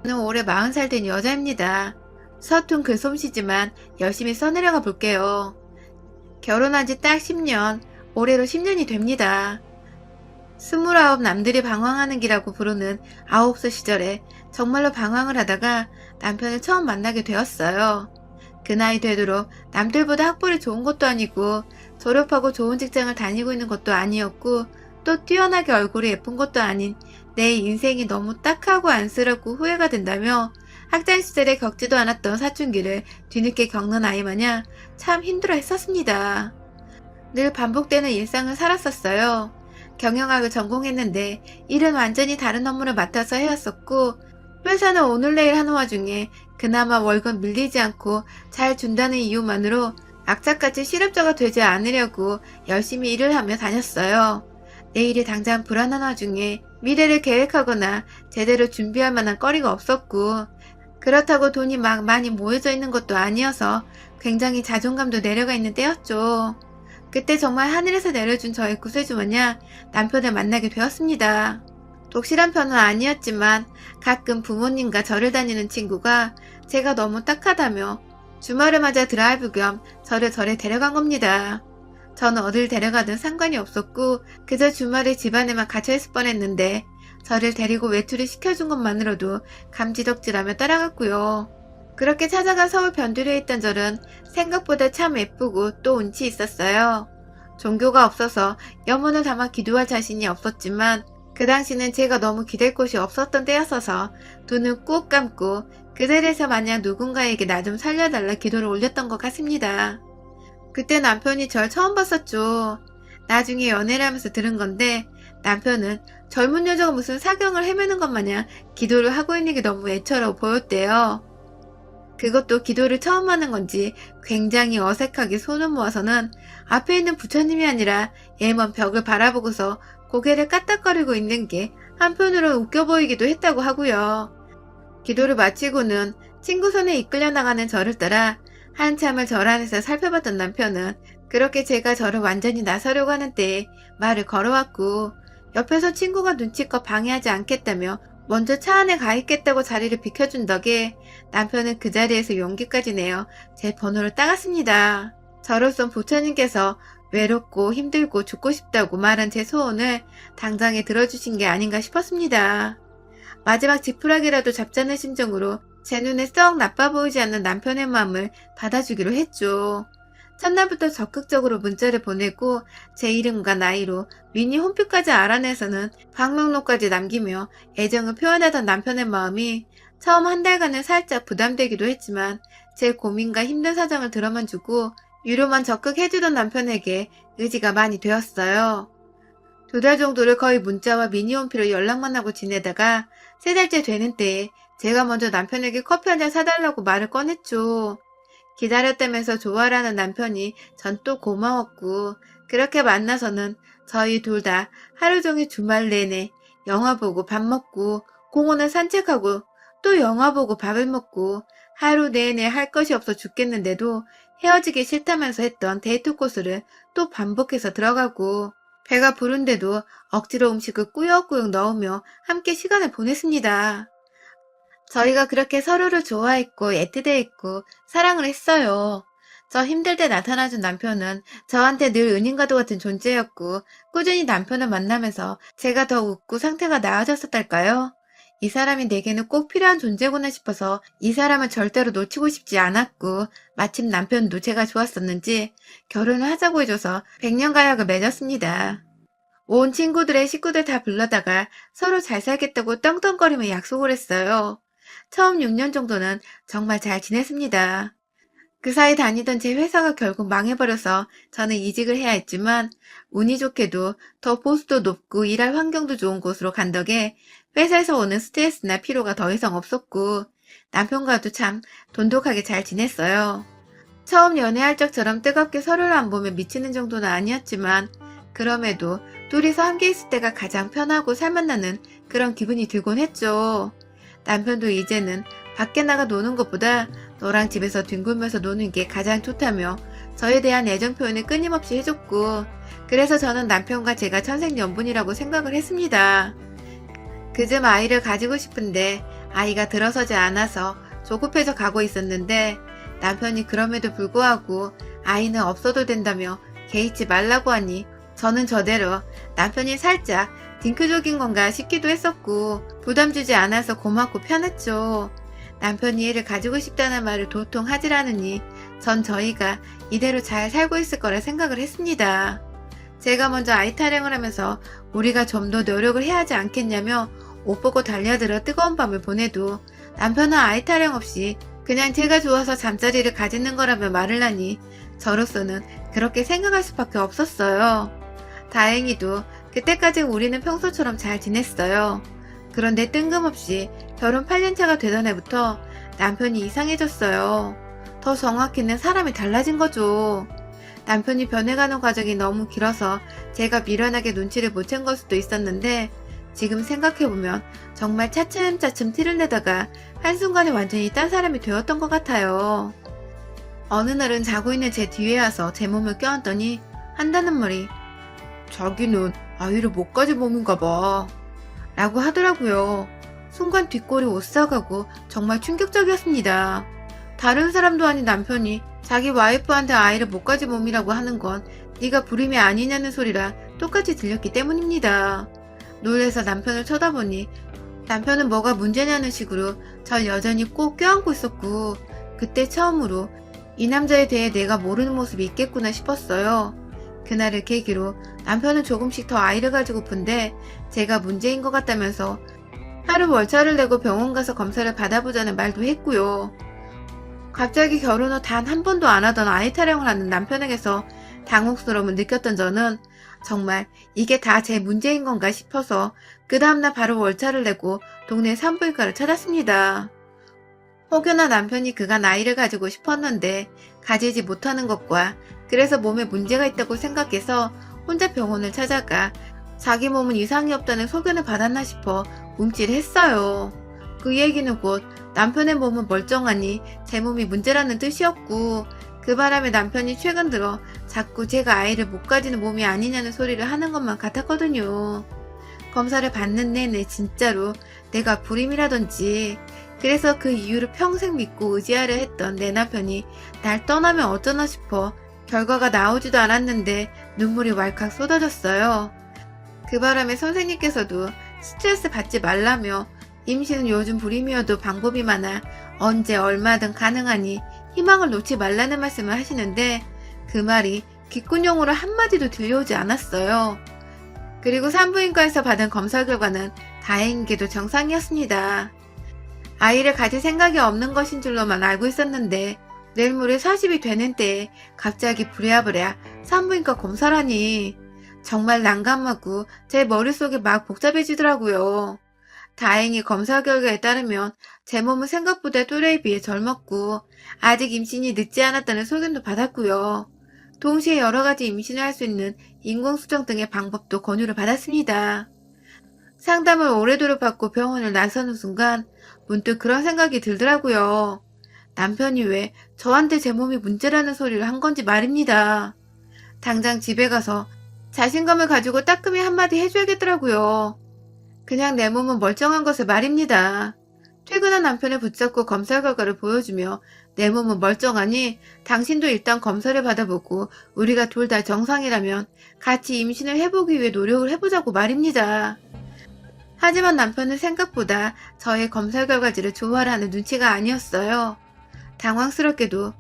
저는 올해 40살 된 여자입니다. 서툰 글솜씨지만 열심히 써내려가 볼게요. 결혼한 지 딱 10년, 올해로 10년이 됩니다. 29 남들이 방황하는 기라고 부르는 9살 시절에 정말로 방황을 하다가 남편을 처음 만나게 되었어요. 그 나이 되도록 남들보다 학벌이 좋은 것도 아니고 졸업하고 좋은 직장을 다니고 있는 것도 아니었고 또 뛰어나게 얼굴이 예쁜 것도 아닌 내 인생이 너무 딱하고 안쓰럽고 후회가 된다며 학창시절에 겪지도 않았던 사춘기를 뒤늦게 겪는 아이 마냥 참 힘들어 했었습니다. 늘 반복되는 일상을 살았었어요. 경영학을 전공했는데 일은 완전히 다른 업무를 맡아서 해왔었고 회사는 오늘 내일 하는 와중에 그나마 월급 밀리지 않고 잘 준다는 이유만으로 악착같이 실업자가 되지 않으려고 열심히 일을 하며 다녔어요. 내일이 당장 불안한 와중에 미래를 계획하거나 제대로 준비할 만한 거리가 없었고 그렇다고 돈이 막 많이 모여져 있는 것도 아니어서 굉장히 자존감도 내려가 있는 때였죠. 그때 정말 하늘에서 내려준 저의 구세주 마냥 남편을 만나게 되었습니다. 독실한 편은 아니었지만 가끔 부모님과 절을 다니는 친구가 제가 너무 딱하다며 주말을 맞아 드라이브 겸 저를 절에 데려간 겁니다. 저는 어딜 데려가든 상관이 없었고 그저 주말에 집안에만 갇혀있을 뻔했는데 저를 데리고 외출을 시켜준 것만으로도 감지덕지라며 따라갔고요. 그렇게 찾아간 서울 변두리에 있던 절은 생각보다 참 예쁘고 또 운치 있었어요. 종교가 없어서 염원을 담아 기도할 자신이 없었지만 그 당시는 제가 너무 기댈 곳이 없었던 때였어서 두 눈 꾹 감고 그 자리에서 마냥 누군가에게 나 좀 살려달라 기도를 올렸던 것 같습니다. 그때 남편이 절 처음 봤었죠. 나중에 연애를 하면서 들은 건데 남편은 젊은 여자가 무슨 사경을 헤매는 것 마냥 기도를 하고 있는 게 너무 애처로워 보였대요. 그것도 기도를 처음 하는 건지 굉장히 어색하게 손을 모아서는 앞에 있는 부처님이 아니라 예먼 벽을 바라보고서 고개를 까딱거리고 있는 게 한편으로는 웃겨 보이기도 했다고 하고요. 기도를 마치고는 친구 손에 이끌려 나가는 저를 따라 한참을 절 안에서 살펴봤던 남편은 그렇게 제가 저를 완전히 나서려고 하는 때에 말을 걸어왔고 옆에서 친구가 눈치껏 방해하지 않겠다며 먼저 차 안에 가 있겠다고 자리를 비켜준 덕에 남편은 그 자리에서 용기까지 내어 제 번호를 따갔습니다. 저로선 부처님께서 외롭고 힘들고 죽고 싶다고 말한 제 소원을 당장에 들어주신 게 아닌가 싶었습니다. 마지막 지푸라기라도 잡자는 심정으로 제 눈에 썩 나빠 보이지 않는 남편의 마음을 받아주기로 했죠. 첫날부터 적극적으로 문자를 보내고 제 이름과 나이로 미니 홈표까지 알아내서는 방명록까지 남기며 애정을 표현하던 남편의 마음이 처음 한 달간은 살짝 부담되기도 했지만 제 고민과 힘든 사정을 들어만 주고 위로만 적극 해주던 남편에게 의지가 많이 되었어요. 2달 정도를 거의 문자와 미니 홈피로 연락만 하고 지내다가 3달째 되는 때에 제가 먼저 남편에게 커피 한 잔 사달라고 말을 꺼냈죠. 기다렸다면서 좋아라는 남편이 전 또 고마웠고 그렇게 만나서는 저희 둘 다 하루 종일 주말 내내 영화 보고 밥 먹고 공원을 산책하고 또 영화 보고 밥을 먹고 하루 내내 할 것이 없어 죽겠는데도 헤어지기 싫다면서 했던 데이트 코스를 또 반복해서 들어가고 배가 부른데도 억지로 음식을 꾸역꾸역 넣으며 함께 시간을 보냈습니다. 저희가 그렇게 서로를 좋아했고 애틋해했고 사랑을 했어요. 저 힘들 때 나타나준 남편은 저한테 늘 은인과도 같은 존재였고 꾸준히 남편을 만나면서 제가 더 웃고 상태가 나아졌었달까요? 이 사람이 내게는 꼭 필요한 존재구나 싶어서 이 사람을 절대로 놓치고 싶지 않았고 마침 남편도 제가 좋았었는지 결혼을 하자고 해줘서 100년 가약을 맺었습니다. 온 친구들의 식구들 다 불러다가 서로 잘 살겠다고 떵떵거리며 약속을 했어요. 처음 6년 정도는 정말 잘 지냈습니다. 그 사이 다니던 제 회사가 결국 망해버려서 저는 이직을 해야 했지만 운이 좋게도 더 보수도 높고 일할 환경도 좋은 곳으로 간 덕에 회사에서 오는 스트레스나 피로가 더 이상 없었고 남편과도 참 돈독하게 잘 지냈어요. 처음 연애할 적처럼 뜨겁게 서로를 안 보며 미치는 정도는 아니었지만 그럼에도 둘이서 함께 있을 때가 가장 편하고 살맛나는 그런 기분이 들곤 했죠. 남편도 이제는 밖에 나가 노는 것보다 너랑 집에서 뒹굴면서 노는 게 가장 좋다며 저에 대한 애정 표현을 끊임없이 해줬고 그래서 저는 남편과 제가 천생연분이라고 생각을 했습니다. 그즘 아이를 가지고 싶은데 아이가 들어서지 않아서 조급해져 가고 있었는데 남편이 그럼에도 불구하고 아이는 없어도 된다며 개의치 말라고 하니 저는 저대로 남편이 살짝 딩크족인 건가 싶기도 했었고 부담 주지 않아서 고맙고 편했죠. 남편이 애를 가지고 싶다는 말을 도통 하질 않으니 전 저희가 이대로 잘 살고 있을 거라 생각을 했습니다. 제가 먼저 아이 타령을 하면서 우리가 좀 더 노력을 해야 하지 않겠냐며 옷 벗고 달려들어 뜨거운 밤을 보내도 남편은 아이 타령 없이 그냥 제가 좋아서 잠자리를 가지는 거라며 말을 하니 저로서는 그렇게 생각할 수밖에 없었어요. 다행히도 그때까지 우리는 평소처럼 잘 지냈어요. 그런데 뜬금없이 결혼 8년차가 되던 해부터 남편이 이상해졌어요. 더 정확히는 사람이 달라진 거죠. 남편이 변해가는 과정이 너무 길어서 제가 미련하게 눈치를 못 챈 걸 수도 있었는데 지금 생각해보면 정말 차츰차츰 티를 내다가 한순간에 완전히 딴 사람이 되었던 것 같아요. 어느 날은 자고 있는 제 뒤에 와서 제 몸을 껴안더니 한다는 말이 자기는 아이를 못 가진 몸인가 봐 라고 하더라고요. 순간 뒷골이 오싹하고 정말 충격적이었습니다. 다른 사람도 아닌 남편이 자기 와이프한테 아이를 못 가진 몸이라고 하는 건 네가 불임이 아니냐는 소리라 똑같이 들렸기 때문입니다. 놀래서 남편을 쳐다보니 남편은 뭐가 문제냐는 식으로 절 여전히 꼭 껴안고 있었고 그때 처음으로 이 남자에 대해 내가 모르는 모습이 있겠구나 싶었어요. 그날을 계기로 남편은 조금씩 더 아이를 가지고픈데 제가 문제인 것 같다면서 하루 월차를 내고 병원 가서 검사를 받아보자는 말도 했고요. 갑자기 결혼 후 단 한 번도 안 하던 아이 타령을 하는 남편에게서 당혹스러움을 느꼈던 저는 정말 이게 다 제 문제인 건가 싶어서 그 다음날 바로 월차를 내고 동네 산부인과를 찾았습니다. 혹여나 남편이 그간 아이를 가지고 싶었는데 가지지 못하는 것과 그래서 몸에 문제가 있다고 생각해서 혼자 병원을 찾아가 자기 몸은 이상이 없다는 소견을 받았나 싶어 움찔했어요. 그 얘기는 곧 남편의 몸은 멀쩡하니 제 몸이 문제라는 뜻이었고 그 바람에 남편이 최근 들어 자꾸 제가 아이를 못 가지는 몸이 아니냐는 소리를 하는 것만 같았거든요. 검사를 받는 내내 진짜로 내가 불임이라든지 그래서 그 이유를 평생 믿고 의지하려 했던 내 남편이 날 떠나면 어쩌나 싶어 결과가 나오지도 않았는데 눈물이 왈칵 쏟아졌어요. 그 바람에 선생님께서도 스트레스 받지 말라며 임신은 요즘 불임이어도 방법이 많아 언제 얼마든 가능하니 희망을 놓지 말라는 말씀을 하시는데 그 말이 귓구녕으로 한마디도 들려오지 않았어요. 그리고 산부인과에서 받은 검사 결과는 다행히도 정상이었습니다. 아이를 가질 생각이 없는 것인 줄로만 알고 있었는데 내일 모레 40이 되는 때에 갑자기 부랴부랴 산부인과 검사라니 정말 난감하고 제 머릿속이 막 복잡해지더라고요. 다행히 검사 결과에 따르면 제 몸은 생각보다 또래에 비해 젊었고 아직 임신이 늦지 않았다는 소견도 받았고요. 동시에 여러 가지 임신을 할 수 있는 인공수정 등의 방법도 권유를 받았습니다. 상담을 오래도록 받고 병원을 나서는 순간 문득 그런 생각이 들더라고요. 남편이 왜 저한테 제 몸이 문제라는 소리를 한 건지 말입니다. 당장 집에 가서 자신감을 가지고 따끔히 한마디 해줘야겠더라고요. 그냥 내 몸은 멀쩡한 것을 말입니다. 퇴근한 남편을 붙잡고 검사 결과를 보여주며 내 몸은 멀쩡하니 당신도 일단 검사를 받아보고 우리가 둘 다 정상이라면 같이 임신을 해보기 위해 노력을 해보자고 말입니다. 하지만 남편은 생각보다 저의 검사 결과지를 좋아하는 눈치가 아니었어요. 당황스럽게도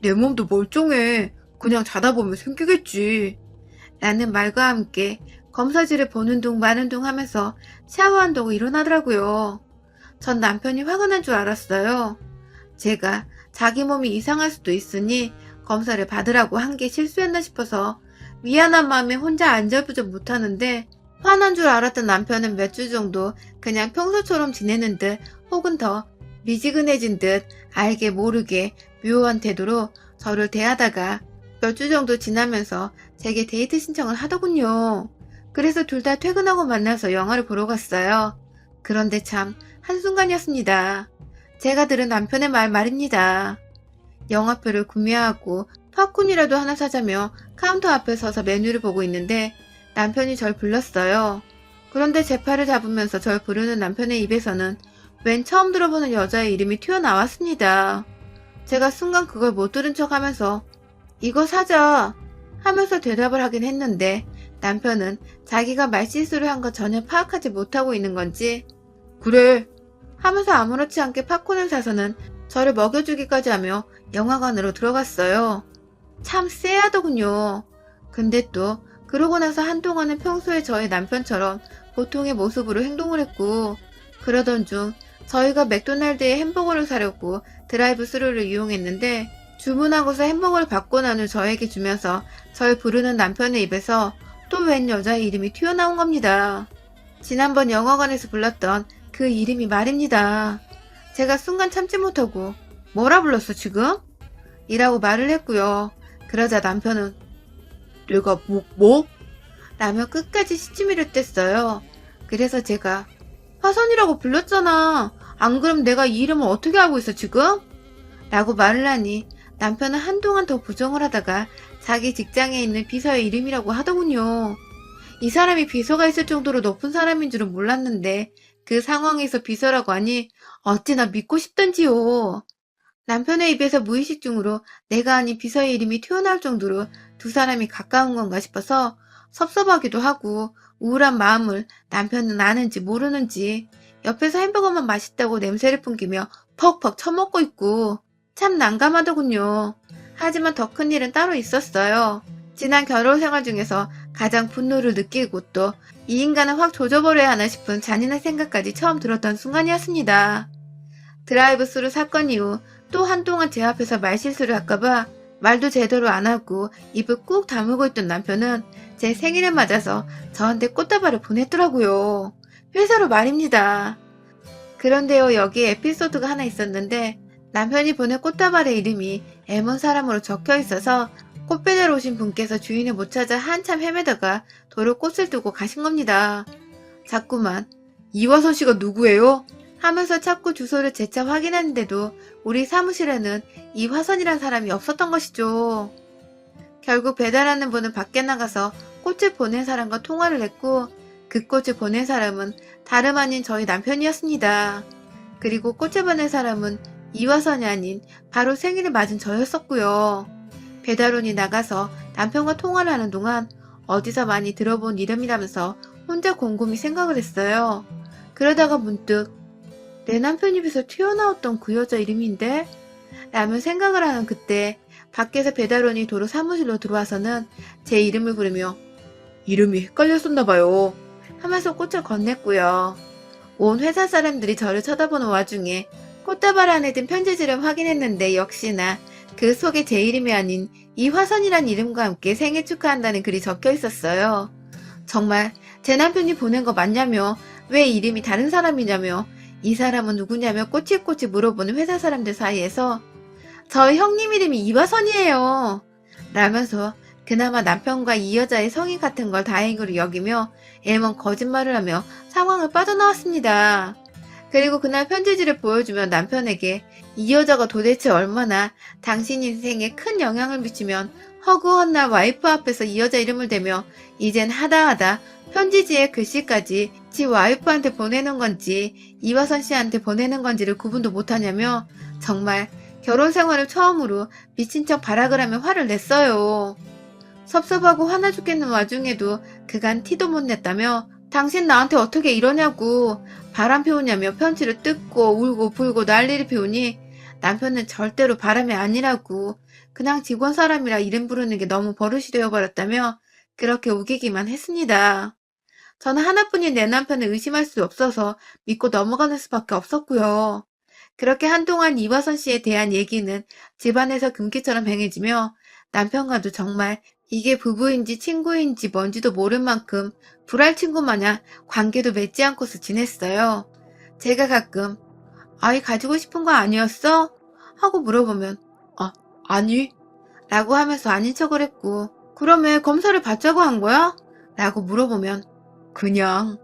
내 몸도 멀쩡해. 그냥 자다 보면 생기겠지. 라는 말과 함께 검사지를 보는 둥 마는 둥 하면서 샤워한다고 일어나더라고요. 전 남편이 화가 난 줄 알았어요. 제가 자기 몸이 이상할 수도 있으니 검사를 받으라고 한 게 실수였나 싶어서 미안한 마음에 혼자 안절부절 못하는데 화난 줄 알았던 남편은 몇 주 정도 그냥 평소처럼 지내는 듯 혹은 더 미지근해진 듯 알게 모르게 묘한 태도로 저를 대하다가 몇 주 정도 지나면서 제게 데이트 신청을 하더군요. 그래서 둘 다 퇴근하고 만나서 영화를 보러 갔어요. 그런데 참 한순간이었습니다. 제가 들은 남편의 말입니다. 영화표를 구매하고 팝콘이라도 하나 사자며 카운터 앞에 서서 메뉴를 보고 있는데 남편이 절 불렀어요. 그런데 제 팔을 잡으면서 절 부르는 남편의 입에서는 웬 처음 들어보는 여자의 이름이 튀어나왔습니다. 제가 순간 그걸 못 들은 척 하면서 이거 사자 하면서 대답을 하긴 했는데 남편은 자기가 말실수를 한 거 전혀 파악하지 못하고 있는 건지 그래 하면서 아무렇지 않게 팝콘을 사서는 저를 먹여주기까지 하며 영화관으로 들어갔어요. 참 쎄하더군요. 근데 또 그러고 나서 한동안은 평소에 저의 남편처럼 보통의 모습으로 행동을 했고 그러던 중 저희가 맥도날드에 햄버거를 사려고 드라이브 스루를 이용했는데 주문하고서 햄버거를 받고 난 후 저에게 주면서 절 부르는 남편의 입에서 또 웬 여자의 이름이 튀어나온 겁니다. 지난번 영화관에서 불렀던 그 이름이 말입니다. 제가 순간 참지 못하고 뭐라 불렀어 지금? 이라고 말을 했고요. 그러자 남편은 내가 뭐? 라며 끝까지 시치미를 뗐어요. 그래서 제가 화선이라고 불렀잖아. 안 그럼 내가 이 이름을 어떻게 알고 있어 지금? 라고 말을 하니 남편은 한동안 더 부정을 하다가 자기 직장에 있는 비서의 이름이라고 하더군요. 이 사람이 비서가 있을 정도로 높은 사람인 줄은 몰랐는데 그 상황에서 비서라고 하니 어찌나 믿고 싶던지요. 남편의 입에서 무의식 중으로 내가 아닌 비서의 이름이 튀어나올 정도로 두 사람이 가까운 건가 싶어서 섭섭하기도 하고 우울한 마음을 남편은 아는지 모르는지 옆에서 햄버거만 맛있다고 냄새를 풍기며 퍽퍽 처먹고 있고 참 난감하더군요. 하지만 더 큰 일은 따로 있었어요. 지난 결혼 생활 중에서 가장 분노를 느끼고 또 이 인간을 확 조져버려야 하나 싶은 잔인한 생각까지 처음 들었던 순간이었습니다. 드라이브 스루 사건 이후 또 한동안 제 앞에서 말실수를 할까봐 말도 제대로 안 하고 입을 꾹 다물고 있던 남편은 제 생일을 맞아서 저한테 꽃다발을 보냈더라고요. 회사로 말입니다. 그런데요, 여기에 에피소드가 하나 있었는데 남편이 보낸 꽃다발의 이름이 M원 사람으로 적혀 있어서 꽃 배달 오신 분께서 주인을 못 찾아 한참 헤매다가 도로 꽃을 두고 가신 겁니다. 자꾸만 이화선 씨가 누구예요? 하면서 찾고 주소를 재차 확인했는데도 우리 사무실에는 이화선이란 사람이 없었던 것이죠. 결국 배달하는 분은 밖에 나가서 꽃을 보낸 사람과 통화를 했고 그 꽃을 보낸 사람은 다름 아닌 저희 남편이었습니다. 그리고 꽃을 보낸 사람은 이화선이 아닌 바로 생일을 맞은 저였었고요. 배달원이 나가서 남편과 통화를 하는 동안 어디서 많이 들어본 이름이라면서 혼자 곰곰이 생각을 했어요. 그러다가 문득 내 남편 입에서 튀어나왔던 그 여자 이름인데? 라며 생각을 하는 그때 밖에서 배달원이 도로 사무실로 들어와서는 제 이름을 부르며 이름이 헷갈렸었나봐요 하면서 꽃을 건넸고요. 온 회사 사람들이 저를 쳐다보는 와중에 꽃다발 안에 든 편지지를 확인했는데 역시나 그 속에 제 이름이 아닌 이화선이란 이름과 함께 생일 축하한다는 글이 적혀 있었어요. 정말 제 남편이 보낸 거 맞냐며 왜 이름이 다른 사람이냐며 이 사람은 누구냐며 꼬치꼬치 물어보는 회사 사람들 사이에서 저희 형님 이름이 이화선이에요 라면서 그나마 남편과 이 여자의 성인 같은 걸 다행으로 여기며 애먼 거짓말을 하며 상황을 빠져나왔습니다. 그리고 그날 편지지를 보여주며 남편에게 이 여자가 도대체 얼마나 당신 인생에 큰 영향을 미치면 허구헌날 와이프 앞에서 이 여자 이름을 대며 이젠 하다하다 편지지에 글씨까지 지 와이프한테 보내는 건지 이화선 씨한테 보내는 건지를 구분도 못하냐며 정말 결혼 생활을 처음으로 미친 척 발악을 하며 화를 냈어요. 섭섭하고 화나 죽겠는 와중에도 그간 티도 못 냈다며 당신 나한테 어떻게 이러냐고 바람 피우냐며 편지를 뜯고 울고 불고 난리를 피우니 남편은 절대로 바람이 아니라고 그냥 직원 사람이라 이름 부르는 게 너무 버릇이 되어버렸다며 그렇게 우기기만 했습니다. 저는 하나뿐인 내 남편을 의심할 수 없어서 믿고 넘어가는 수밖에 없었고요. 그렇게 한동안 이화선 씨에 대한 얘기는 집안에서 금기처럼 행해지며 남편과도 정말 이게 부부인지 친구인지 뭔지도 모를 만큼 불알 친구 마냥 관계도 맺지 않고서 지냈어요. 제가 가끔 아이 가지고 싶은 거 아니었어? 하고 물어보면 아니 라고 하면서 아닌 척을 했고 그럼 왜 검사를 받자고 한 거야? 라고 물어보면 그냥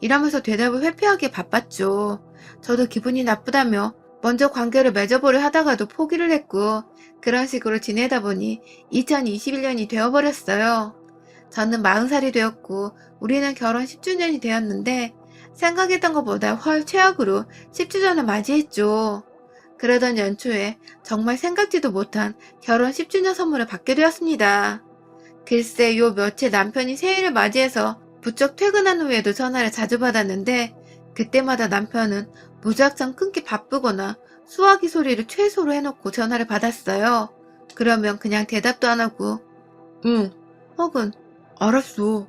이러면서 대답을 회피하기에 바빴죠. 저도 기분이 나쁘다며 먼저 관계를 맺어보려 하다가도 포기를 했고 그런 식으로 지내다 보니 2021년이 되어버렸어요. 저는 40살이 되었고 우리는 결혼 10주년이 되었는데 생각했던 것보다 훨 최악으로 10주 전을 맞이했죠. 그러던 연초에 정말 생각지도 못한 결혼 10주년 선물을 받게 되었습니다. 글쎄 요 며칠 남편이 새해를 맞이해서 부쩍 퇴근한 후에도 전화를 자주 받았는데 그때마다 남편은 무작정 끊기 바쁘거나 수화기 소리를 최소로 해놓고 전화를 받았어요. 그러면 그냥 대답도 안 하고 응 혹은 알았어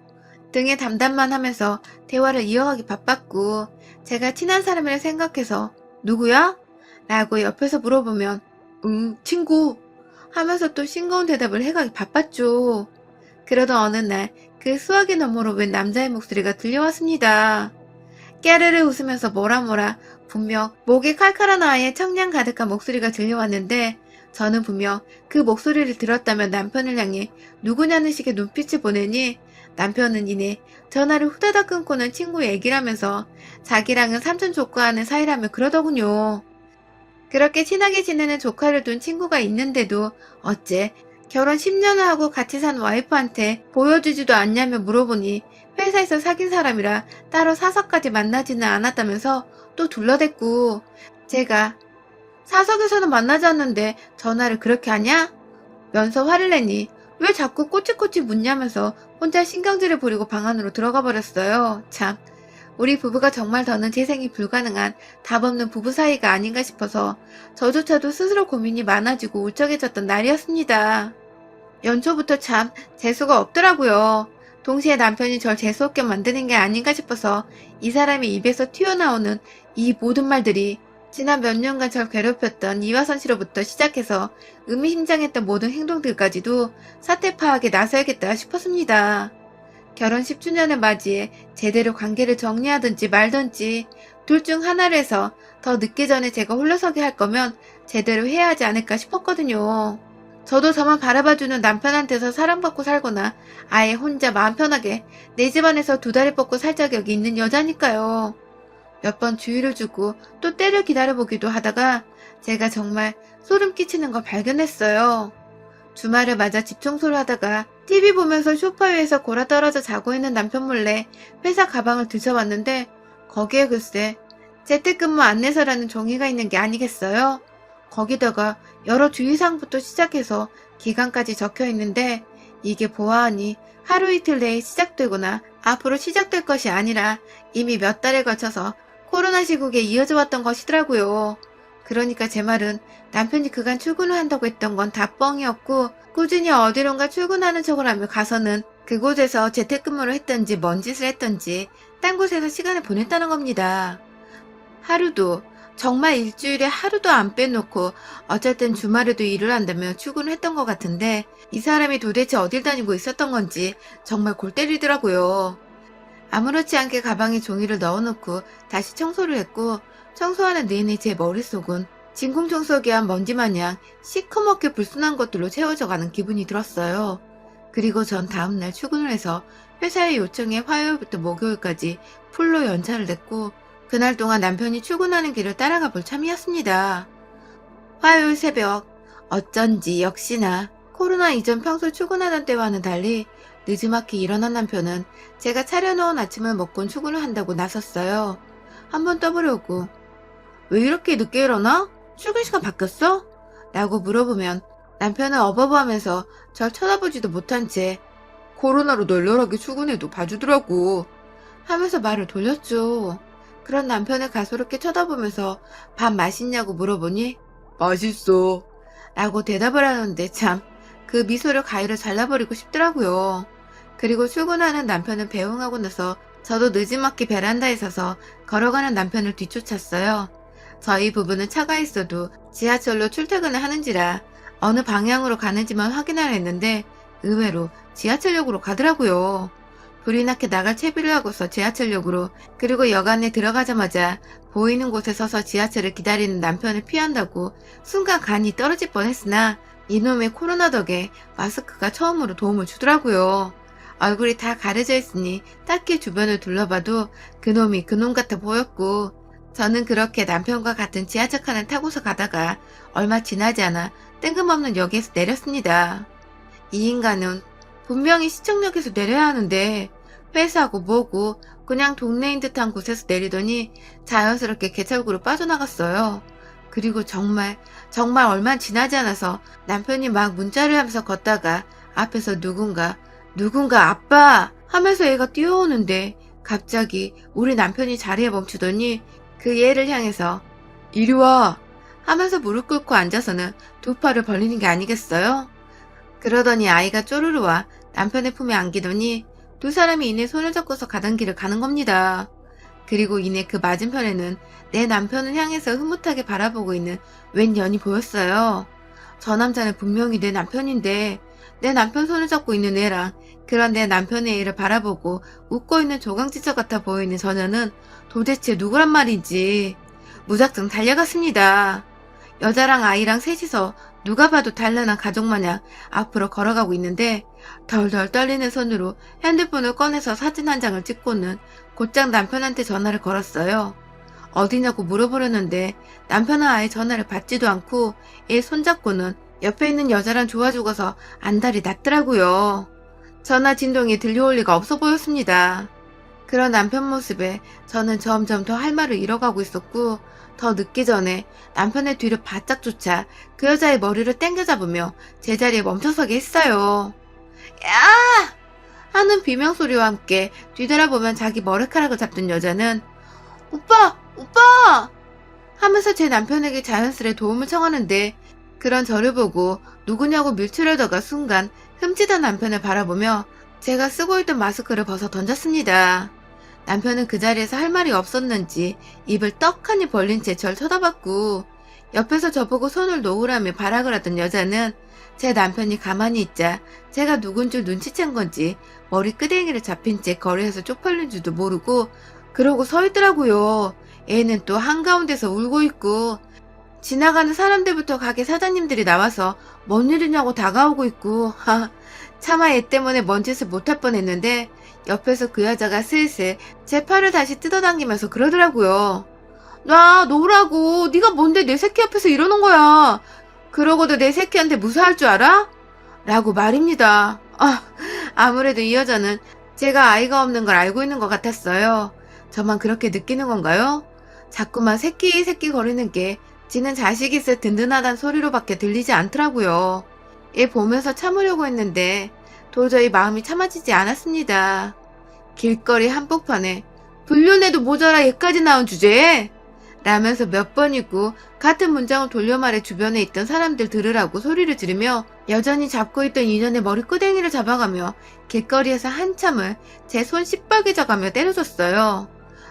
등의 담담만 하면서 대화를 이어가기 바빴고 제가 친한 사람이라 생각해서 누구야? 라고 옆에서 물어보면 응 친구 하면서 또 싱거운 대답을 해가기 바빴죠. 그러던 어느 날 그 수화기 너머로 웬 남자의 목소리가 들려왔습니다. 깨르르 웃으면서 뭐라 분명 목이 칼칼한 아이의 청량 가득한 목소리가 들려왔는데 저는 분명 그 목소리를 들었다면 남편을 향해 누구냐는 식의 눈빛을 보내니 남편은 이내 전화를 후다닥 끊고는 친구 얘기를 하면서 자기랑은 삼촌 조카하는 사이라며 그러더군요. 그렇게 친하게 지내는 조카를 둔 친구가 있는데도 어째 결혼 10년을 하고 같이 산 와이프한테 보여주지도 않냐며 물어보니 회사에서 사귄 사람이라 따로 사석까지 만나지는 않았다면서 또 둘러댔고 제가 사석에서는 만나지 않는데 전화를 그렇게 하냐? 면서 화를 내니 왜 자꾸 꼬치꼬치 묻냐면서 혼자 신경질을 부리고 방 안으로 들어가 버렸어요. 참 우리 부부가 정말 더는 재생이 불가능한 답없는 부부 사이가 아닌가 싶어서 저조차도 스스로 고민이 많아지고 울적해졌던 날이었습니다. 연초부터 참 재수가 없더라고요. 동시에 남편이 절 재수없게 만드는 게 아닌가 싶어서 이 사람의 입에서 튀어나오는 이 모든 말들이 지난 몇 년간 절 괴롭혔던 이화선 씨로부터 시작해서 의미심장했던 모든 행동들까지도 사태 파악에 나서야겠다 싶었습니다. 결혼 10주년을 맞이해 제대로 관계를 정리하든지 말든지 둘 중 하나를 해서 더 늦기 전에 제가 홀로서게 할 거면 제대로 해야 하지 않을까 싶었거든요. 저도 저만 바라봐주는 남편한테서 사랑받고 살거나 아예 혼자 마음 편하게 내 집안에서 두 다리 뻗고 살 자격이 있는 여자니까요. 몇 번 주의를 주고 또 때를 기다려보기도 하다가 제가 정말 소름 끼치는 걸 발견했어요. 주말을 맞아 집 청소를 하다가 TV 보면서 소파 위에서 골아떨어져 자고 있는 남편 몰래 회사 가방을 뒤져봤는데 거기에 글쎄 재택근무 안내서라는 종이가 있는 게 아니겠어요? 거기다가 여러 주의사항부터 시작해서 기간까지 적혀 있는데 이게 보아하니 하루 이틀 내에 시작되거나 앞으로 시작될 것이 아니라 이미 몇 달에 걸쳐서 코로나 시국에 이어져 왔던 것이더라고요. 그러니까 제 말은 남편이 그간 출근을 한다고 했던 건 다 뻥이었고 꾸준히 어디론가 출근하는 척을 하며 가서는 그곳에서 재택근무를 했던지 뭔 짓을 했던지 딴 곳에서 시간을 보냈다는 겁니다. 하루도 정말 일주일에 하루도 안 빼놓고 어쩔 땐 주말에도 일을 한다며 출근을 했던 것 같은데 이 사람이 도대체 어딜 다니고 있었던 건지 정말 골 때리더라고요. 아무렇지 않게 가방에 종이를 넣어놓고 다시 청소를 했고 청소하는 내내 제 머릿속은 진공청소기와 먼지 마냥 시커멓게 불순한 것들로 채워져가는 기분이 들었어요. 그리고 전 다음날 출근을 해서 회사의 요청에 화요일부터 목요일까지 풀로 연차를 냈고 그날 동안 남편이 출근하는 길을 따라가 볼 참이었습니다. 화요일 새벽 어쩐지 역시나 코로나 이전 평소 출근하던 때와는 달리 느지막이 일어난 남편은 제가 차려놓은 아침을 먹곤 출근을 한다고 나섰어요. 한번 떠보려고 왜 이렇게 늦게 일어나? 출근 시간 바뀌었어? 라고 물어보면 남편은 어버버하면서 절 쳐다보지도 못한 채 코로나로 널널하게 출근해도 봐주더라고 하면서 말을 돌렸죠. 그런 남편을 가소롭게 쳐다보면서 밥 맛있냐고 물어보니 맛있어 라고 대답을 하는데 참 그 미소를 가위로 잘라버리고 싶더라고요. 그리고 출근하는 남편을 배웅하고 나서 저도 느지막이 베란다에 서서 걸어가는 남편을 뒤쫓았어요. 저희 부부는 차가 있어도 지하철로 출퇴근을 하는지라 어느 방향으로 가는지만 확인하려 했는데 의외로 지하철역으로 가더라고요. 불이 나게 나갈 채비를 하고서 지하철역으로 그리고 역 안에 들어가자마자 보이는 곳에 서서 지하철을 기다리는 남편을 피한다고 순간 간이 떨어질 뻔했으나 이놈의 코로나 덕에 마스크가 처음으로 도움을 주더라고요. 얼굴이 다 가려져 있으니 딱히 주변을 둘러봐도 그놈이 그놈 같아 보였고 저는 그렇게 남편과 같은 지하철 칸을 타고서 가다가 얼마 지나지 않아 뜬금없는 역에서 내렸습니다. 이 인간은 분명히 시청역에서 내려야 하는데 회사고 뭐고 그냥 동네인 듯한 곳에서 내리더니 자연스럽게 개찰구로 빠져나갔어요. 그리고 정말 얼마 지나지 않아서 남편이 막 문자를 하면서 걷다가 앞에서 누군가 아빠 하면서 얘가 뛰어오는데 갑자기 우리 남편이 자리에 멈추더니 그 얘를 향해서 이리 와 하면서 무릎 꿇고 앉아서는 두 팔을 벌리는 게 아니겠어요? 그러더니 아이가 쪼르르 와 남편의 품에 안기더니 두 사람이 이내 손을 잡고서 가던 길을 가는 겁니다. 그리고 이내 그 맞은편에는 내 남편을 향해서 흐뭇하게 바라보고 있는 웬 년이 보였어요. 저 남자는 분명히 내 남편인데 내 남편 손을 잡고 있는 애랑 그런 내 남편의 애를 바라보고 웃고 있는 조강지처 같아 보이는 저 년은 도대체 누구란 말인지 무작정 달려갔습니다. 여자랑 아이랑 셋이서 누가 봐도 단란한 가족 마냥 앞으로 걸어가고 있는데 덜덜 떨리는 손으로 핸드폰을 꺼내서 사진 한 장을 찍고는 곧장 남편한테 전화를 걸었어요. 어디냐고 물어보려는데 남편은 아예 전화를 받지도 않고 얘 손잡고는 옆에 있는 여자랑 좋아 죽어서 안달이 났더라고요. 전화 진동이 들려올 리가 없어 보였습니다. 그런 남편 모습에 저는 점점 더 할 말을 잃어가고 있었고 더 늦기 전에 남편의 뒤를 바짝 쫓아 그 여자의 머리를 당겨잡으며 제자리에 멈춰서게 했어요. 야! 하는 비명소리와 함께 뒤돌아보면 자기 머리카락을 잡던 여자는 오빠! 오빠! 하면서 제 남편에게 자연스레 도움을 청하는데 그런 저를 보고 누구냐고 밀치려다가 순간 흠칫한 남편을 바라보며 제가 쓰고 있던 마스크를 벗어 던졌습니다. 남편은 그 자리에서 할 말이 없었는지 입을 떡하니 벌린 채 절 쳐다봤고 옆에서 저보고 손을 놓으라며 발악을 하던 여자는 제 남편이 가만히 있자 제가 누군 줄 눈치챈 건지 머리 끄댕이를 잡힌 채 거리에서 쪽팔린 줄도 모르고 그러고 서 있더라고요. 애는 또 한가운데서 울고 있고 지나가는 사람들부터 가게 사장님들이 나와서 뭔 일이냐고 다가오고 있고 차마 얘 때문에 뭔 짓을 못할 뻔했는데 옆에서 그 여자가 슬슬 제 팔을 다시 뜯어당기면서 그러더라고요. 나 놓으라고. 네가 뭔데 내 새끼 옆에서 이러는 거야. 그러고도 내 새끼한테 무사할 줄 알아? 라고 말입니다. 아무래도 이 여자는 제가 아이가 없는 걸 알고 있는 것 같았어요. 저만 그렇게 느끼는 건가요? 자꾸만 새끼 거리는 게 지는 자식이 있을 든든하단 소리로밖에 들리지 않더라고요. 얘 보면서 참으려고 했는데 도저히 마음이 참아지지 않았습니다. 길거리 한복판에 불륜해도 모자라 얘까지 나온 주제에 라면서 몇 번이고 같은 문장을 돌려 말해 주변에 있던 사람들 들으라고 소리를 지르며 여전히 잡고 있던 인연의 머리끄댕이를 잡아가며 길거리에서 한참을 제 손 시뻘개져가며 때려줬어요.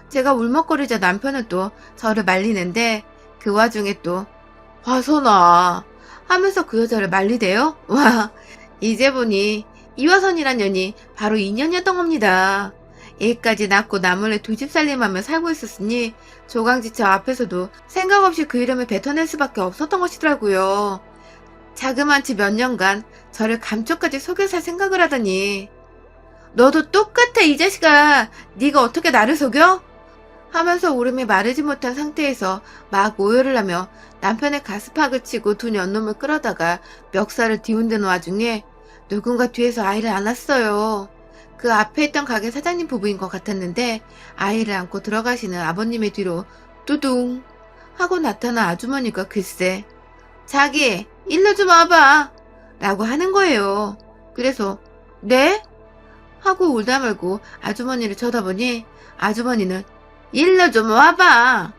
제가 울먹거리자 남편은 또 저를 말리는데 그 와중에 또 화선아 하면서 그 여자를 말리대요? 와, 이제 보니 이화선이란 년이 바로 인연이었던 겁니다. 얘까지 낳고 나몰래 두 집 살림하며 살고 있었으니 조강지처 앞에서도 생각 없이 그 이름을 뱉어낼 수밖에 없었던 것이더라고요. 자그만치 몇 년간 저를 감쪽까지 속여 살 생각을 하더니 너도 똑같아 이 자식아. 네가 어떻게 나를 속여? 하면서 울음이 마르지 못한 상태에서 막 오열을 하며 남편의 가스팍을 치고 두 년놈을 끌어다가 멱살을 뒤흔드는 와중에 누군가 뒤에서 아이를 안았어요. 그 앞에 있던 가게 사장님 부부인 것 같았는데 아이를 안고 들어가시는 아버님의 뒤로 뚜둥 하고 나타난 아주머니가 글쎄 자기 일로 좀 와봐 라고 하는 거예요. 그래서 네? 하고 울다 말고 아주머니를 쳐다보니 아주머니는 일로 좀 와봐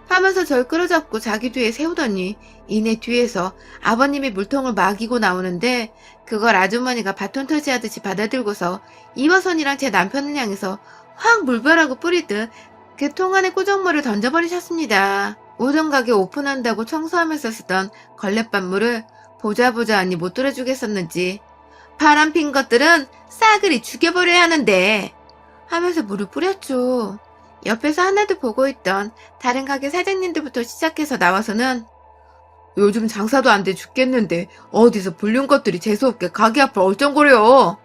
하면서 절 끌어잡고 자기 뒤에 세우더니 이내 뒤에서 아버님이 물통을 막이고 나오는데 그걸 아주머니가 바톤 터치하듯이 받아들고서 이화선이랑 제 남편을 향해서 확 물벼라고 뿌리듯 그 통 안에 꾸정물을 던져버리셨습니다. 오던 가게 오픈한다고 청소하면서 쓰던 걸레밥물을 보자 하니 못 들어주겠었는지 바람핀 것들은 싸그리 죽여버려야 하는데 하면서 물을 뿌렸죠. 옆에서 하나도 보고 있던 다른 가게 사장님들부터 시작해서 나와서는 요즘 장사도 안 돼 죽겠는데 어디서 불륜 것들이 재수없게 가게 앞을 얼쩡거려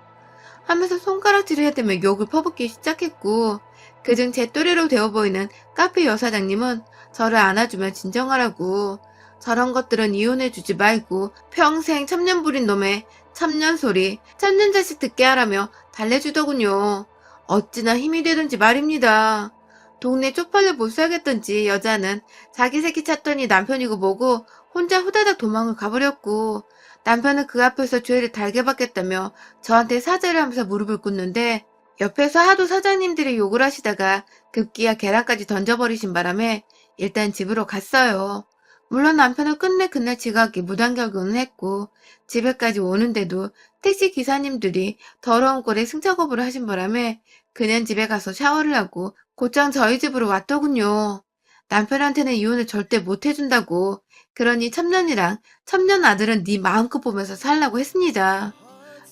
하면서 손가락질을 해대며 욕을 퍼붓기 시작했고 그중 제 또래로 되어 보이는 카페 여사장님은 저를 안아주며 진정하라고 저런 것들은 이혼해주지 말고 평생 천년 부린 놈의 천년 소리 천년 자식 듣게 하라며 달래주더군요. 어찌나 힘이 되든지 말입니다. 동네 쪽팔려 못 살겠던지 여자는 자기 새끼 찾더니 남편이고 뭐고 혼자 후다닥 도망을 가버렸고, 남편은 그 앞에서 죄를 달게 받겠다며 저한테 사죄를 하면서 무릎을 꿇는데, 옆에서 하도 사장님들이 욕을 하시다가 급기야 계란까지 던져버리신 바람에 일단 집으로 갔어요. 물론 남편은 끝내 그날 지각이 무단결근을 했고, 집에까지 오는데도 택시 기사님들이 더러운 꼴에 승차 거부를 하신 바람에 그냥 집에 가서 샤워를 하고 곧장 저희 집으로 왔더군요. 남편한테는 이혼을 절대 못 해준다고, 그러니 첨년이랑 첨년 아들은 네 마음껏 보면서 살라고 했습니다.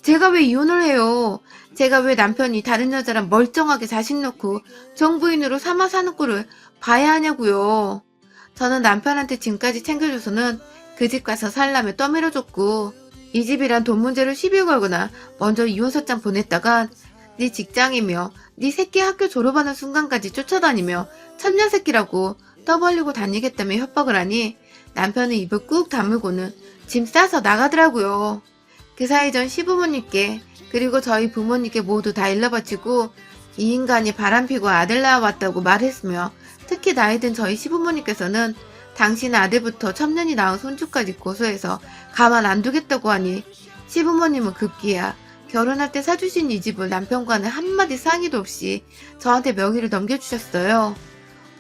제가 왜 이혼을 해요? 제가 왜 남편이 다른 여자랑 멀쩡하게 자식 놓고 정부인으로 삼아 사는 꼴을 봐야 하냐고요. 저는 남편한테 짐까지 챙겨줘서는 그 집 가서 살라며 떠밀어줬고, 이 집이란 돈 문제로 시비 걸거나 먼저 이혼서장 보냈다간 네 직장이며 네 새끼 학교 졸업하는 순간까지 쫓아다니며 천녀새끼라고 떠벌리고 다니겠다며 협박을 하니 남편은 입을 꾹 다물고는 짐 싸서 나가더라고요. 그 사이 전 시부모님께 그리고 저희 부모님께 모두 다 일러바치고 이 인간이 바람피고 아들 낳아왔다고 말했으며, 특히 나이든 저희 시부모님께서는 당신 아들부터 첩년이 낳은 손주까지 고소해서 가만 안 두겠다고 하니 시부모님은 급기야 결혼할 때 사주신 이 집을 남편과는 한마디 상의도 없이 저한테 명의를 넘겨주셨어요.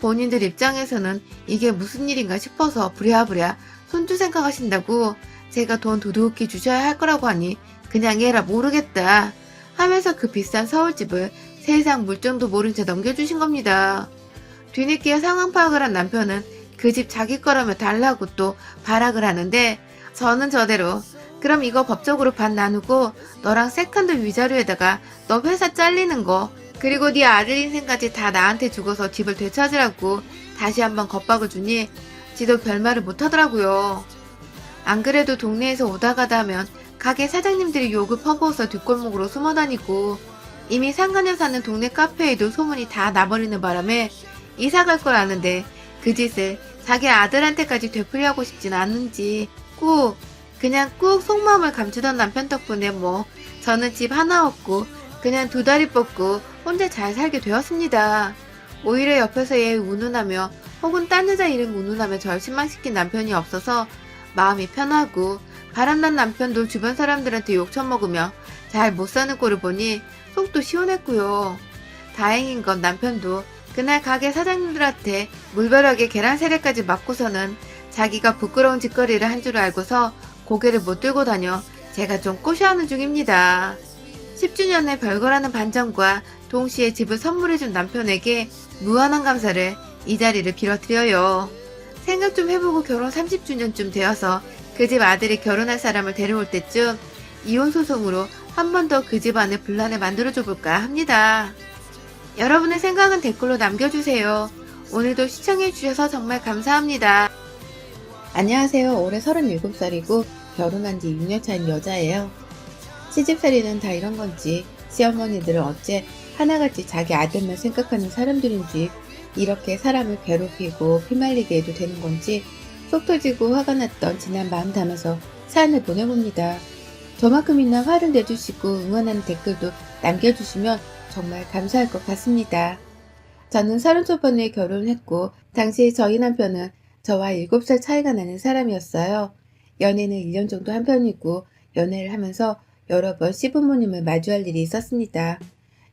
본인들 입장에서는 이게 무슨 일인가 싶어서 부랴부랴 손주 생각하신다고 제가 돈 두둑히 주셔야 할 거라고 하니 그냥 해라 모르겠다 하면서 그 비싼 서울집을 세상 물정도 모른 채 넘겨주신 겁니다. 뒤늦게 상황 파악을 한 남편은 그 집 자기 거라며 달라고 또 발악을 하는데, 저는 저대로 그럼 이거 법적으로 반 나누고 너랑 세컨드 위자료에다가 너 회사 잘리는 거 그리고 네 아들 인생까지 다 나한테 주고서 집을 되찾으라고 다시 한번 겁박을 주니 지도 별말을 못하더라고요. 안 그래도 동네에서 오다 가다 하면 가게 사장님들이 욕을 퍼부어서 뒷골목으로 숨어다니고, 이미 상가녀 사는 동네 카페에도 소문이 다 나버리는 바람에 이사 갈 걸 아는데 그 짓을 자기 아들한테까지 되풀이하고 싶진 않은지 그냥 꾹 속마음을 감추던 남편 덕분에 뭐 저는 집 하나 없고 그냥 두 다리 뻗고 혼자 잘 살게 되었습니다. 오히려 옆에서 얘 운운하며 혹은 딴 여자 이름 운운하며 절 실망시킨 남편이 없어서 마음이 편하고, 바람난 남편도 주변 사람들한테 욕 처먹으며 잘 못 사는 꼴을 보니 속도 시원했고요. 다행인 건 남편도 그날 가게 사장님들한테 물벼락에 계란 세례까지 맞고서는 자기가 부끄러운 짓거리를 한 줄 알고서 고개를 못 들고 다녀 제가 좀 꼬셔하는 중입니다. 10주년의 별거라는 반전과 동시에 집을 선물해준 남편에게 무한한 감사를 이 자리를 빌어드려요. 생각 좀 해보고 결혼 30주년쯤 되어서 그 집 아들이 결혼할 사람을 데려올 때쯤 이혼 소송으로 한 번 더 그 집 안을 분란을 만들어줘 볼까 합니다. 여러분의 생각은 댓글로 남겨주세요. 오늘도 시청해주셔서 정말 감사합니다. 안녕하세요. 올해 37살이고 결혼한 지 6년 차인 여자예요. 시집살이는 다 이런 건지, 시어머니들은 어째 하나같이 자기 아들만 생각하는 사람들인지 이렇게 사람을 괴롭히고 피말리게 해도 되는 건지 속 터지고 화가 났던 지난 마음 담아서 사연을 보내봅니다. 저만큼이나 화를 내주시고 응원하는 댓글도 남겨주시면 정말 감사할 것 같습니다. 저는 30초반에 결혼했고 당시 저희 남편은 저와 7살 차이가 나는 사람이었어요. 연애는 1년 정도 한 편이고 연애를 하면서 여러 번 시부모님을 마주할 일이 있었습니다.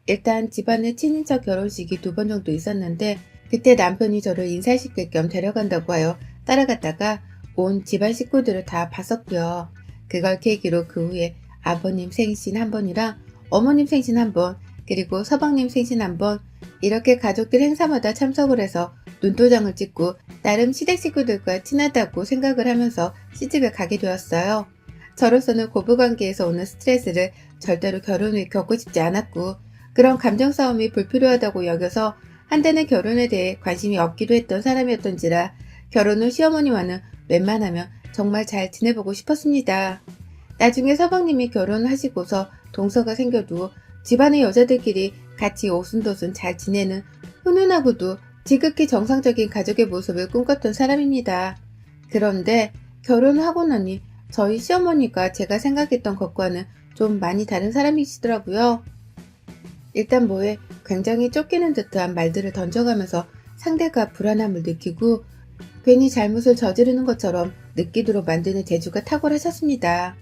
일단 집안의 친인척 결혼식이 2번 정도 있었는데 그때 남편이 저를 인사시킬 겸 데려간다고 하여 따라갔다가 온 집안 식구들을 다 봤었고요. 그걸 계기로 그 후에 아버님 생신 한 번이랑 어머님 생신 한 번, 그리고 서방님 생신 한 번, 이렇게 가족들 행사마다 참석을 해서 눈도장을 찍고 나름 시댁 식구들과 친하다고 생각을 하면서 시집을 가게 되었어요. 저로서는 고부관계에서 오는 스트레스를 절대로 결혼 후에 겪고 싶지 않았고, 그런 감정 싸움이 불필요하다고 여겨서 한때는 결혼에 대해 관심이 없기도 했던 사람이었던지라 결혼 후 시어머니와는 웬만하면 정말 잘 지내보고 싶었습니다. 나중에 서방님이 결혼하시고서 동서가 생겨도 집안의 여자들끼리 같이 오순도순 잘 지내는 훈훈하고도 지극히 정상적인 가족의 모습을 꿈꿨던 사람입니다. 그런데 결혼하고 나니 저희 시어머니가 제가 생각했던 것과는 좀 많이 다른 사람이시더라고요. 일단 뭐에 굉장히 쫓기는 듯한 말들을 던져가면서 상대가 불안함을 느끼고 괜히 잘못을 저지르는 것처럼 느끼도록 만드는 재주가 탁월하셨습니다.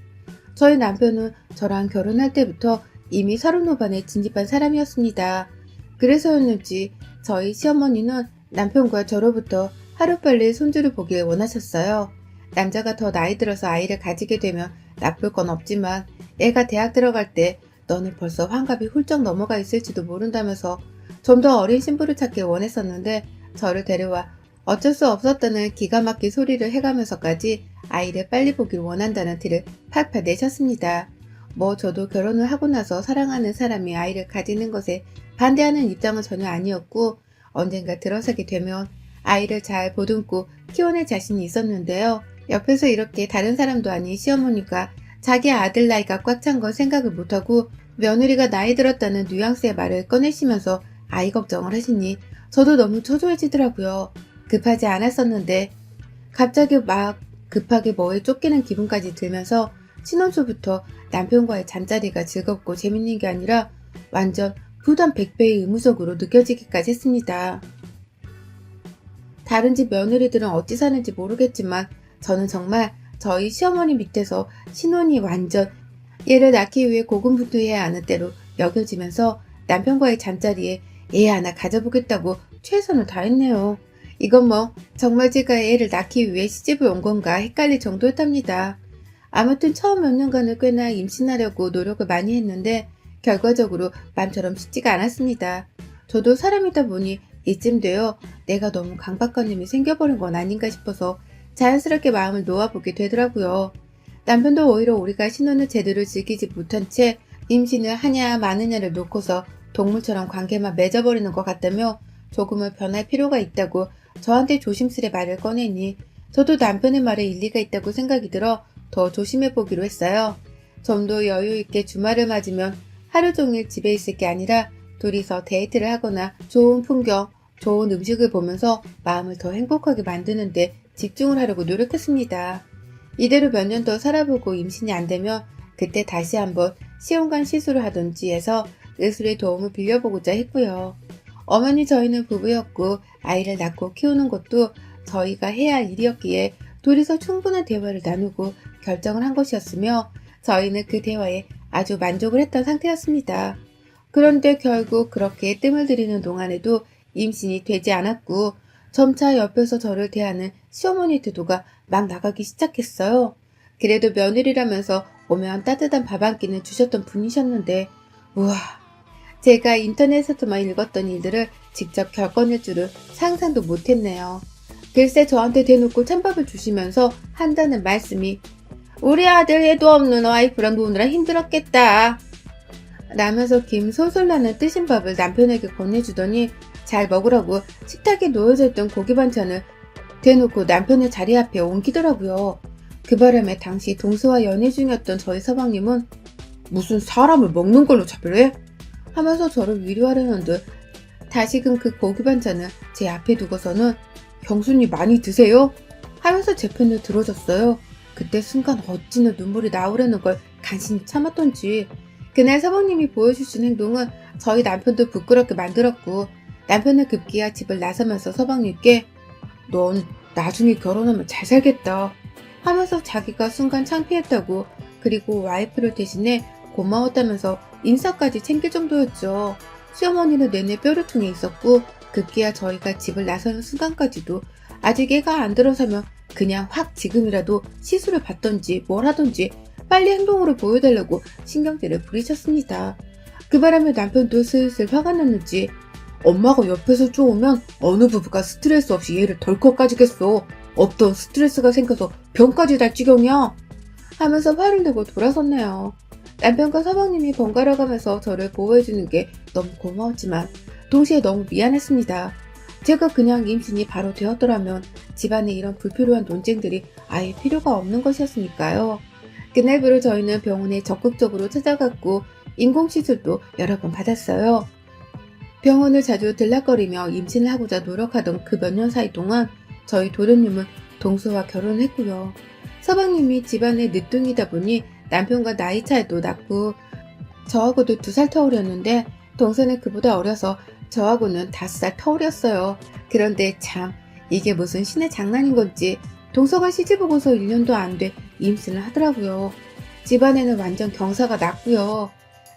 저희 남편은 저랑 결혼할 때부터 이미 30후반에 진입한 사람이었습니다. 그래서였는지 저희 시어머니는 남편과 저로부터 하루빨리 손주를 보길 원하셨어요. 남자가 더 나이 들어서 아이를 가지게 되면 나쁠 건 없지만 애가 대학 들어갈 때 너는 벌써 환갑이 훌쩍 넘어가 있을지도 모른다면서 좀 더 어린 신부를 찾길 원했었는데 저를 데려와 어쩔 수 없었다는 기가 막힌 소리를 해가면서까지 아이를 빨리 보길 원한다는 티를 팍팍 내셨습니다. 뭐 저도 결혼을 하고 나서 사랑하는 사람이 아이를 가지는 것에 반대하는 입장은 전혀 아니었고 언젠가 들어서게 되면 아이를 잘 보듬고 키워낼 자신이 있었는데요. 옆에서 이렇게 다른 사람도 아닌 시어머니가 자기 아들 나이가 꽉 찬 건 생각을 못하고 며느리가 나이 들었다는 뉘앙스의 말을 꺼내시면서 아이 걱정을 하시니 저도 너무 초조해지더라고요. 급하지 않았었는데 갑자기 막 급하게 뭐에 쫓기는 기분까지 들면서 신혼 초부터 남편과의 잠자리가 즐겁고 재밌는 게 아니라 완전 부담 100배의 의무적으로 느껴지기까지 했습니다. 다른 집 며느리들은 어찌 사는지 모르겠지만 저는 정말 저희 시어머니 밑에서 신혼이 완전 얘를 낳기 위해 고군분투해야 하는 때로 여겨지면서 남편과의 잠자리에 애 하나 가져보겠다고 최선을 다했네요. 이건 뭐 정말 제가 애를 낳기 위해 시집을 온 건가 헷갈릴 정도였답니다. 아무튼 처음 몇 년간은 꽤나 임신하려고 노력을 많이 했는데 결과적으로 맘처럼 쉽지가 않았습니다. 저도 사람이다 보니 이쯤 되어 내가 너무 강박관념이 생겨버린 건 아닌가 싶어서 자연스럽게 마음을 놓아보게 되더라고요. 남편도 오히려 우리가 신혼을 제대로 즐기지 못한 채 임신을 하냐 마느냐를 놓고서 동물처럼 관계만 맺어버리는 것 같다며 조금은 변할 필요가 있다고 저한테 조심스레 말을 꺼내니 저도 남편의 말에 일리가 있다고 생각이 들어 더 조심해보기로 했어요. 좀 더 여유있게 주말을 맞으면 하루 종일 집에 있을 게 아니라 둘이서 데이트를 하거나 좋은 풍경, 좋은 음식을 보면서 마음을 더 행복하게 만드는데 집중을 하려고 노력했습니다. 이대로 몇 년 더 살아보고 임신이 안 되면 그때 다시 한번 시험관 시술을 하든지 해서 의술의 도움을 빌려보고자 했고요. 어머니 저희는 부부였고 아이를 낳고 키우는 것도 저희가 해야 할 일이었기에 둘이서 충분한 대화를 나누고 결정을 한 것이었으며 저희는 그 대화에 아주 만족을 했던 상태였습니다. 그런데 결국 그렇게 뜸을 들이는 동안에도 임신이 되지 않았고 점차 옆에서 저를 대하는 시어머니 태도가 막 나가기 시작했어요. 그래도 며느리라면서 오면 따뜻한 밥 한 끼는 주셨던 분이셨는데 우와, 제가 인터넷에서만 읽었던 일들을 직접 겪어낼 줄은 상상도 못했네요. 글쎄 저한테 대놓고 찬밥을 주시면서 한다는 말씀이 우리 아들 애도 없는 와이프랑 노느라 힘들었겠다 라면서 김 솔솔 나는 뜨신 밥을 남편에게 건네주더니 잘 먹으라고 식탁에 놓여져 있던 고기 반찬을 대놓고 남편의 자리 앞에 옮기더라고요. 그 바람에 당시 동서와 연애 중이었던 저희 서방님은 무슨 사람을 먹는 걸로 차별해? 하면서 저를 위로하려는 듯 다시금 그 고기 반찬을 제 앞에 두고서는 형수님 많이 드세요? 하면서 제 편을 들어줬어요. 그때 순간 어찌나 눈물이 나오려는 걸 간신히 참았던지 그날 서방님이 보여주신 행동은 저희 남편도 부끄럽게 만들었고 남편은 급기야 집을 나서면서 서방님께 넌 나중에 결혼하면 잘 살겠다 하면서 자기가 순간 창피했다고 그리고 와이프를 대신해 고마웠다면서 인사까지 챙길 정도였죠. 시어머니는 내내 뼈류통에 있었고 급기야 저희가 집을 나서는 순간까지도 아직 애가 안 들어서면 그냥 확 지금이라도 시술을 받던지 뭘 하던지 빨리 행동으로 보여달라고 신경질을 부리셨습니다. 그 바람에 남편도 슬슬 화가 났는지 엄마가 옆에서 쪼으면 어느 부부가 스트레스 없이 얘를 덜컥 가지겠어. 없던 스트레스가 생겨서 병까지 날 지경이야. 하면서 화를 내고 돌아섰네요. 남편과 서방님이 번갈아 가면서 저를 보호해주는 게 너무 고마웠지만 동시에 너무 미안했습니다. 제가 그냥 임신이 바로 되었더라면 집안에 이런 불필요한 논쟁들이 아예 필요가 없는 것이었으니까요. 그날부로 저희는 병원에 적극적으로 찾아갔고 인공시술도 여러 번 받았어요. 병원을 자주 들락거리며 임신을 하고자 노력하던 그 몇 년 사이 동안 저희 도련님은 동서와 결혼을 했고요. 서방님이 집안의 늦둥이다 보니 남편과 나이 차이도 났고 저하고도 2살 터울이었는데 동서는 그보다 어려서 저하고는 5살 터울이었어요. 그런데 참 이게 무슨 신의 장난인 건지 동서가 시집오고서 1년도 안 돼 임신을 하더라고요. 집안에는 완전 경사가 났고요.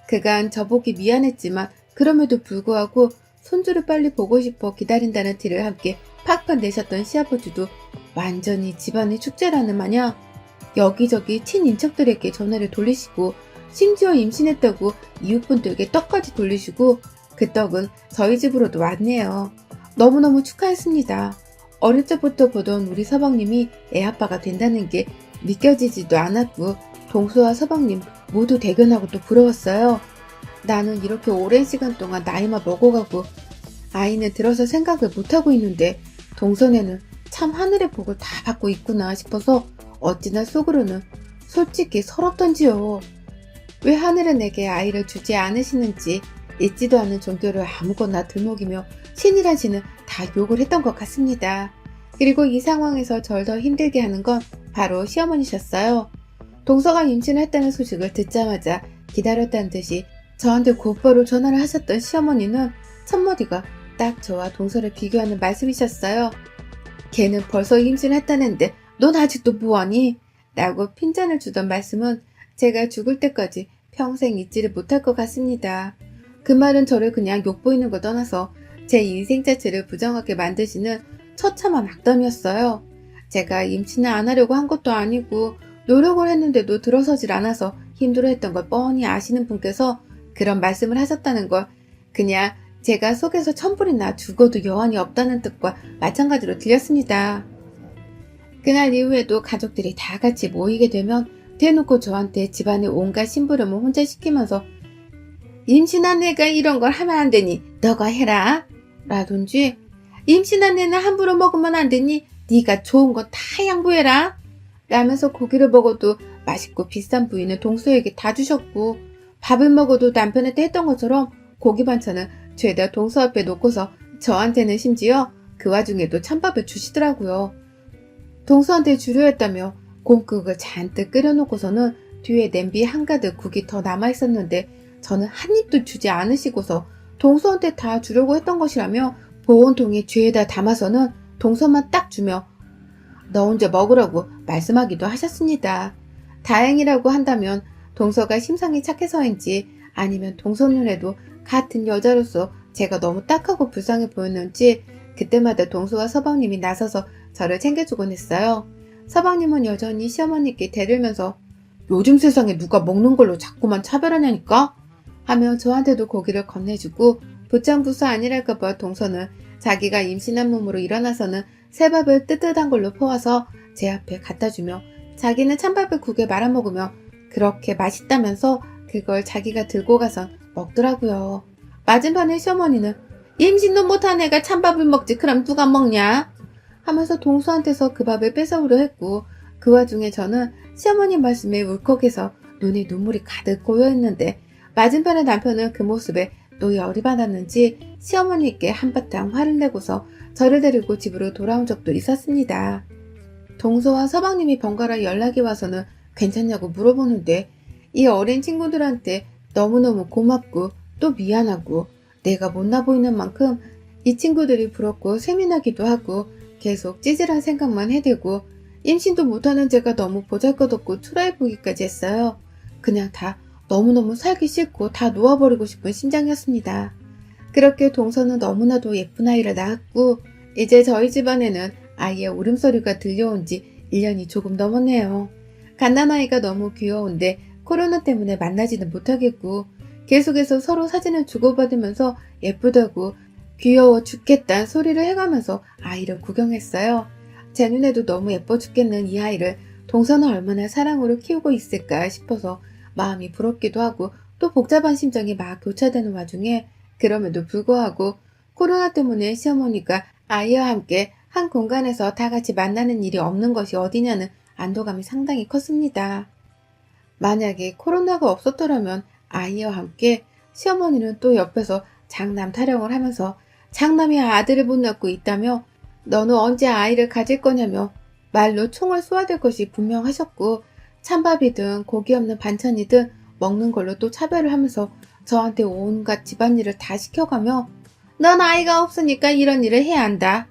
그간 저보기 미안했지만 그럼에도 불구하고 손주를 빨리 보고 싶어 기다린다는 티를 함께 팍팍 내셨던 시아버지도 완전히 집안의 축제라는 마냥 여기저기 친인척들에게 전화를 돌리시고 심지어 임신했다고 이웃분들에게 떡까지 돌리시고 그 떡은 저희 집으로도 왔네요. 너무너무 축하했습니다. 어릴 적부터 보던 우리 서방님이 애아빠가 된다는 게 믿겨지지도 않았고 동서와 서방님 모두 대견하고 또 부러웠어요. 나는 이렇게 오랜 시간 동안 나이만 먹어가고 아이는 들어서 생각을 못하고 있는데 동서네는 참 하늘의 복을 다 받고 있구나 싶어서 어찌나 속으로는 솔직히 서럽던지요. 왜 하늘은 내게 아이를 주지 않으시는지 있지도 않은 종교를 아무거나 들먹이며 신이란 신은 다 욕을 했던 것 같습니다. 그리고 이 상황에서 절 더 힘들게 하는 건 바로 시어머니셨어요. 동서가 임신을 했다는 소식을 듣자마자 기다렸다는 듯이 저한테 곧바로 전화를 하셨던 시어머니는 첫마디가 딱 저와 동서를 비교하는 말씀이셨어요. 걔는 벌써 임신했다는데 넌 아직도 뭐하니? 라고 핀잔을 주던 말씀은 제가 죽을 때까지 평생 잊지를 못할 것 같습니다. 그 말은 저를 그냥 욕보이는 걸 떠나서 제 인생 자체를 부정하게 만드시는 처참한 악담이었어요. 제가 임신을 안 하려고 한 것도 아니고 노력을 했는데도 들어서질 않아서 힘들어했던 걸 뻔히 아시는 분께서 그런 말씀을 하셨다는 걸 그냥 제가 속에서 천불이나 죽어도 여한이 없다는 뜻과 마찬가지로 들렸습니다. 그날 이후에도 가족들이 다 같이 모이게 되면 대놓고 저한테 집안의 온갖 심부름을 혼자 시키면서 임신한 애가 이런 걸 하면 안 되니 너가 해라 라든지 임신한 애는 함부로 먹으면 안 되니 네가 좋은 거 다 양보해라 라면서 고기를 먹어도 맛있고 비싼 부위는 동서에게 다 주셨고 밥을 먹어도 남편한테 했던 것처럼 고기 반찬은 죄다 동서 앞에 놓고서 저한테는 심지어 그 와중에도 찬밥을 주시더라고요. 동서한테 주려 했다며 곰국을 잔뜩 끓여놓고서는 뒤에 냄비 한가득 국이 더 남아있었는데 저는 한 입도 주지 않으시고서 동서한테 다 주려고 했던 것이라며 보온통에 쥐에다 담아서는 동서만 딱 주며 너 혼자 먹으라고 말씀하기도 하셨습니다. 다행이라고 한다면 동서가 심상이 착해서인지 아니면 동서 눈에도 같은 여자로서 제가 너무 딱하고 불쌍해 보였는지 그때마다 동서와 서방님이 나서서 저를 챙겨주곤 했어요. 서방님은 여전히 시어머니께 대들면서 요즘 세상에 누가 먹는 걸로 자꾸만 차별하냐니까? 하며 저한테도 고기를 건네주고 부창부수 아니랄까봐 동서는 자기가 임신한 몸으로 일어나서는 새밥을 뜨뜻한 걸로 퍼와서 제 앞에 갖다주며 자기는 찬밥을 국에 말아먹으며 그렇게 맛있다면서 그걸 자기가 들고 가선 먹더라고요. 맞은편의 시어머니는 임신도 못한 애가 찬밥을 먹지 그럼 누가 먹냐? 하면서 동서한테서 그 밥을 뺏어오려 했고 그 와중에 저는 시어머니 말씀에 울컥해서 눈에 눈물이 가득 고여있는데 맞은편의 남편은 그 모습에 또 열이 받았는지 시어머니께 한바탕 화를 내고서 저를 데리고 집으로 돌아온 적도 있었습니다. 동서와 서방님이 번갈아 연락이 와서는 괜찮냐고 물어보는데 이 어린 친구들한테 너무너무 고맙고 또 미안하고 내가 못나 보이는 만큼 이 친구들이 부럽고 세민하기도 하고 계속 찌질한 생각만 해대고 임신도 못하는 제가 너무 보잘것없고 초라해 보기까지 했어요. 그냥 다 너무너무 살기 싫고 다 놓아버리고 싶은 심정이었습니다. 그렇게 동서는 너무나도 예쁜 아이를 낳았고 이제 저희 집안에는 아이의 울음소리가 들려온 지 1년이 조금 넘었네요. 갓난아이가 너무 귀여운데 코로나 때문에 만나지는 못하겠고 계속해서 서로 사진을 주고받으면서 예쁘다고 귀여워 죽겠다는 소리를 해가면서 아이를 구경했어요. 제 눈에도 너무 예뻐 죽겠는 이 아이를 동서는 얼마나 사랑으로 키우고 있을까 싶어서 마음이 부럽기도 하고 또 복잡한 심정이 막 교차되는 와중에 그럼에도 불구하고 코로나 때문에 시어머니가 아이와 함께 한 공간에서 다 같이 만나는 일이 없는 것이 어디냐는 안도감이 상당히 컸습니다. 만약에 코로나가 없었더라면 아이와 함께 시어머니는 또 옆에서 장남 타령을 하면서 장남이 아들을 못 낳고 있다며 너는 언제 아이를 가질 거냐며 말로 총을 쏘아댈 것이 분명하셨고 찬밥이든 고기 없는 반찬이든 먹는 걸로 또 차별을 하면서 저한테 온갖 집안일을 다 시켜가며 넌 아이가 없으니까 이런 일을 해야 한다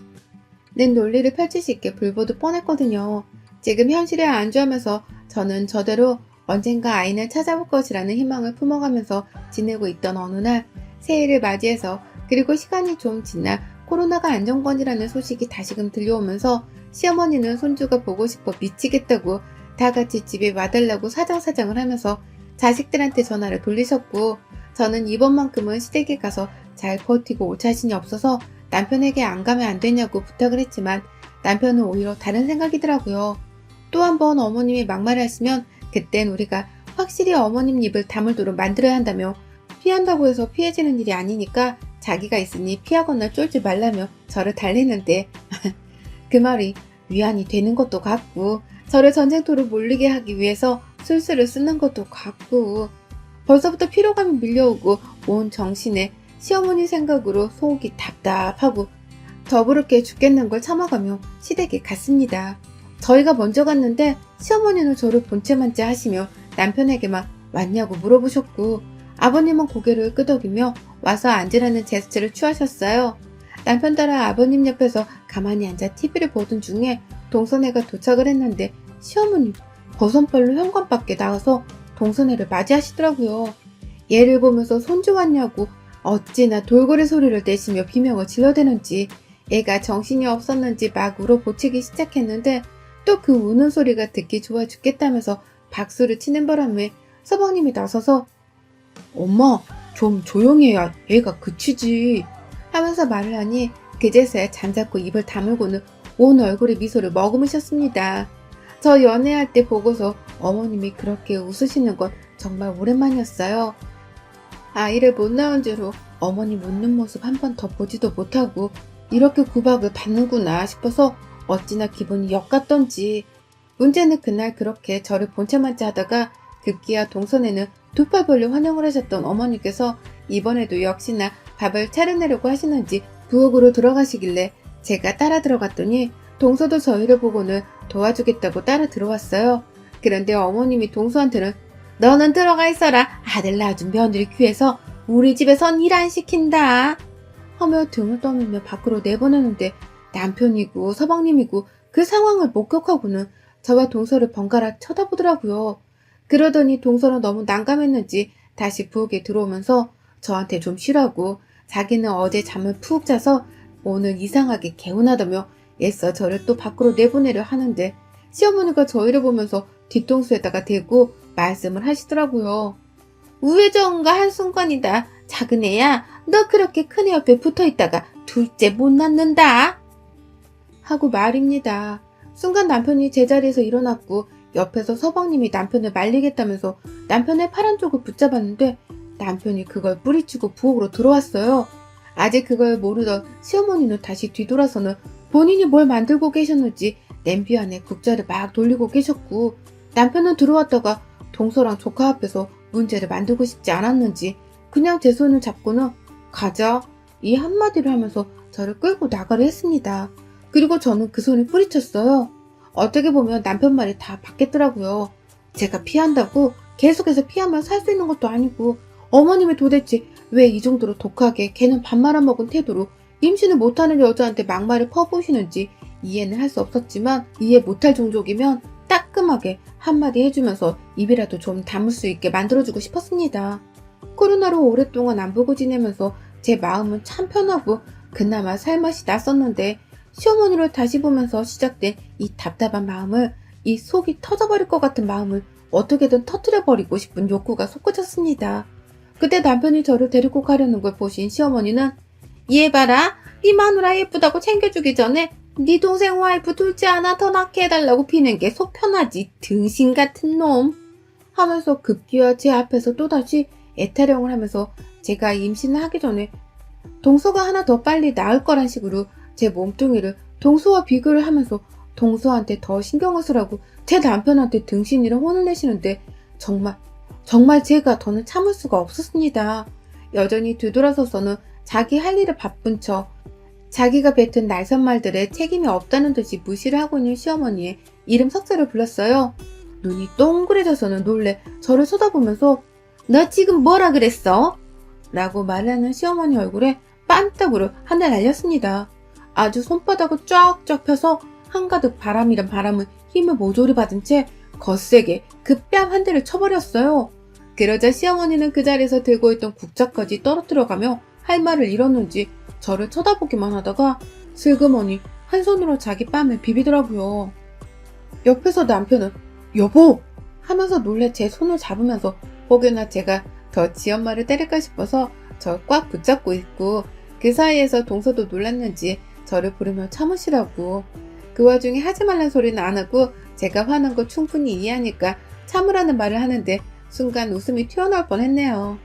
는 논리를 펼치실 게 불보듯 뻔했거든요. 지금 현실에 안주하면서 저는 저대로 언젠가 아이는 찾아올 것이라는 희망을 품어가면서 지내고 있던 어느 날 새해를 맞이해서 그리고 시간이 좀 지나 코로나가 안정권이라는 소식이 다시금 들려오면서 시어머니는 손주가 보고 싶어 미치겠다고 다 같이 집에 와달라고 사정사정을 하면서 자식들한테 전화를 돌리셨고 저는 이번만큼은 시댁에 가서 잘 버티고 올 자신이 없어서 남편에게 안 가면 안 되냐고 부탁을 했지만 남편은 오히려 다른 생각이더라고요. 또 한 번 어머님이 막말을 하시면 그땐 우리가 확실히 어머님 입을 다물도록 만들어야 한다며 피한다고 해서 피해지는 일이 아니니까 자기가 있으니 피하거나 쫄지 말라며 저를 달래는데 그 말이 위안이 되는 것도 같고 저를 전쟁터로 몰리게 하기 위해서 술수를 쓰는 것도 같고 벌써부터 피로감이 밀려오고 온 정신에 시어머니 생각으로 속이 답답하고 더부럽게 죽겠는 걸 참아가며 시댁에 갔습니다. 저희가 먼저 갔는데 시어머니는 저를 본체만째 하시며 남편에게만 왔냐고 물어보셨고 아버님은 고개를 끄덕이며 와서 앉으라는 제스처를 취하셨어요. 남편 따라 아버님 옆에서 가만히 앉아 TV를 보던 중에 동서네가 도착을 했는데 시어머니 버선발로 현관 밖에 나가서 동서네를 맞이하시더라고요. 얘를 보면서 손주 왔냐고 어찌나 돌고래 소리를 내시며 비명을 질러대는지 애가 정신이 없었는지 막 울어보치기 시작했는데 또 그 우는 소리가 듣기 좋아 죽겠다면서 박수를 치는 바람에 서방님이 나서서 엄마 좀 조용히 해야 애가 그치지 하면서 말을 하니 그제서야 잠자코 입을 다물고는 온 얼굴에 미소를 머금으셨습니다. 저 연애할 때 보고서 어머님이 그렇게 웃으시는 건 정말 오랜만이었어요. 아이를 못 낳은 죄로 어머님 웃는 모습 한 번 더 보지도 못하고 이렇게 구박을 받는구나 싶어서 어찌나 기분이 역같던지 문제는 그날 그렇게 저를 본체만째 하다가 급기야 동선에는 두 팔 벌려 환영을 하셨던 어머니께서 이번에도 역시나 밥을 차려내려고 하시는지 부엌으로 들어가시길래 제가 따라 들어갔더니 동서도 저희를 보고는 도와주겠다고 따라 들어왔어요. 그런데 어머님이 동서한테는 너는 들어가 있어라. 아들 낳아준 며느리 귀해서 우리 집에선 일 안 시킨다. 하며 등을 떠밀며 밖으로 내보내는데 남편이고 서방님이고 그 상황을 목격하고는 저와 동서를 번갈아 쳐다보더라고요. 그러더니 동서는 너무 난감했는지 다시 부엌에 들어오면서 저한테 좀 쉬라고 자기는 어제 잠을 푹 자서 오늘 이상하게 개운하다며 애써 저를 또 밖으로 내보내려 하는데 시어머니가 저희를 보면서 뒤통수에다가 대고 말씀을 하시더라고요. 우회전가 한순간이다. 작은 애야, 너 그렇게 큰 애 옆에 붙어있다가 둘째 못 낳는다. 하고 말입니다. 순간 남편이 제자리에서 일어났고 옆에서 서방님이 남편을 말리겠다면서 남편의 파란 쪽을 붙잡았는데 남편이 그걸 뿌리치고 부엌으로 들어왔어요. 아직 그걸 모르던 시어머니는 다시 뒤돌아서는 본인이 뭘 만들고 계셨는지 냄비 안에 국자를 막 돌리고 계셨고 남편은 들어왔다가 동서랑 조카 앞에서 문제를 만들고 싶지 않았는지 그냥 제 손을 잡고는 가자 이 한마디를 하면서 저를 끌고 나가려 했습니다. 그리고 저는 그 손을 뿌리쳤어요. 어떻게 보면 남편 말이 다 받겠더라고요. 제가 피한다고 계속해서 피하면 살 수 있는 것도 아니고 어머님이 도대체 왜 이 정도로 독하게 걔는 밥 말아먹은 태도로 임신을 못하는 여자한테 막말을 퍼부으시는지 이해는 할 수 없었지만 이해 못할 종족이면 따끔하게 한마디 해주면서 입이라도 좀 다물 수 있게 만들어주고 싶었습니다. 코로나로 오랫동안 안 보고 지내면서 제 마음은 참 편하고 그나마 살맛이 났었는데 시어머니를 다시 보면서 시작된 이 답답한 마음을 이 속이 터져버릴 것 같은 마음을 어떻게든 터뜨려버리고 싶은 욕구가 솟구쳤습니다. 그때 남편이 저를 데리고 가려는 걸 보신 시어머니는 얘 봐라 네 마누라 예쁘다고 챙겨주기 전에 네 동생 와이프 둘째 하나 더 낳게 해달라고 비는 게 속 편하지 등신 같은 놈 하면서 급기야 제 앞에서 또다시 애타령을 하면서 제가 임신을 하기 전에 동서가 하나 더 빨리 낳을 거란 식으로 제 몸뚱이를 동서와 비교를 하면서 동서한테 더 신경을 쓰라고 제 남편한테 등신이라 혼을 내시는데 정말 제가 더는 참을 수가 없었습니다. 여전히 뒤돌아서서는 자기 할 일을 바쁜 척 자기가 뱉은 날선 말들에 책임이 없다는 듯이 무시를 하고 있는 시어머니의 이름 석자를 불렀어요. 눈이 동그래져서는 놀래 저를 쳐다보면서 너 지금 뭐라 그랬어? 라고 말하는 시어머니 얼굴에 빤떡으로 한 대 날렸습니다. 아주 손바닥을 쫙쫙 펴서 한가득 바람이란 바람을 힘을 모조리 받은 채 거세게 그 뺨 한 대를 쳐버렸어요. 그러자 시어머니는 그 자리에서 들고 있던 국자까지 떨어뜨려가며 할 말을 잃었는지 저를 쳐다보기만 하다가 슬그머니 한 손으로 자기 뺨을 비비더라고요. 옆에서 남편은 여보! 하면서 놀래 제 손을 잡으면서 혹여나 제가 더 지엄마를 때릴까 싶어서 저를 꽉 붙잡고 있고 그 사이에서 동서도 놀랐는지 저를 부르며 참으시라고. 그 와중에 하지 말란 소리는 안 하고 제가 화난 거 충분히 이해하니까 참으라는 말을 하는데 순간 웃음이 튀어나올 뻔했네요.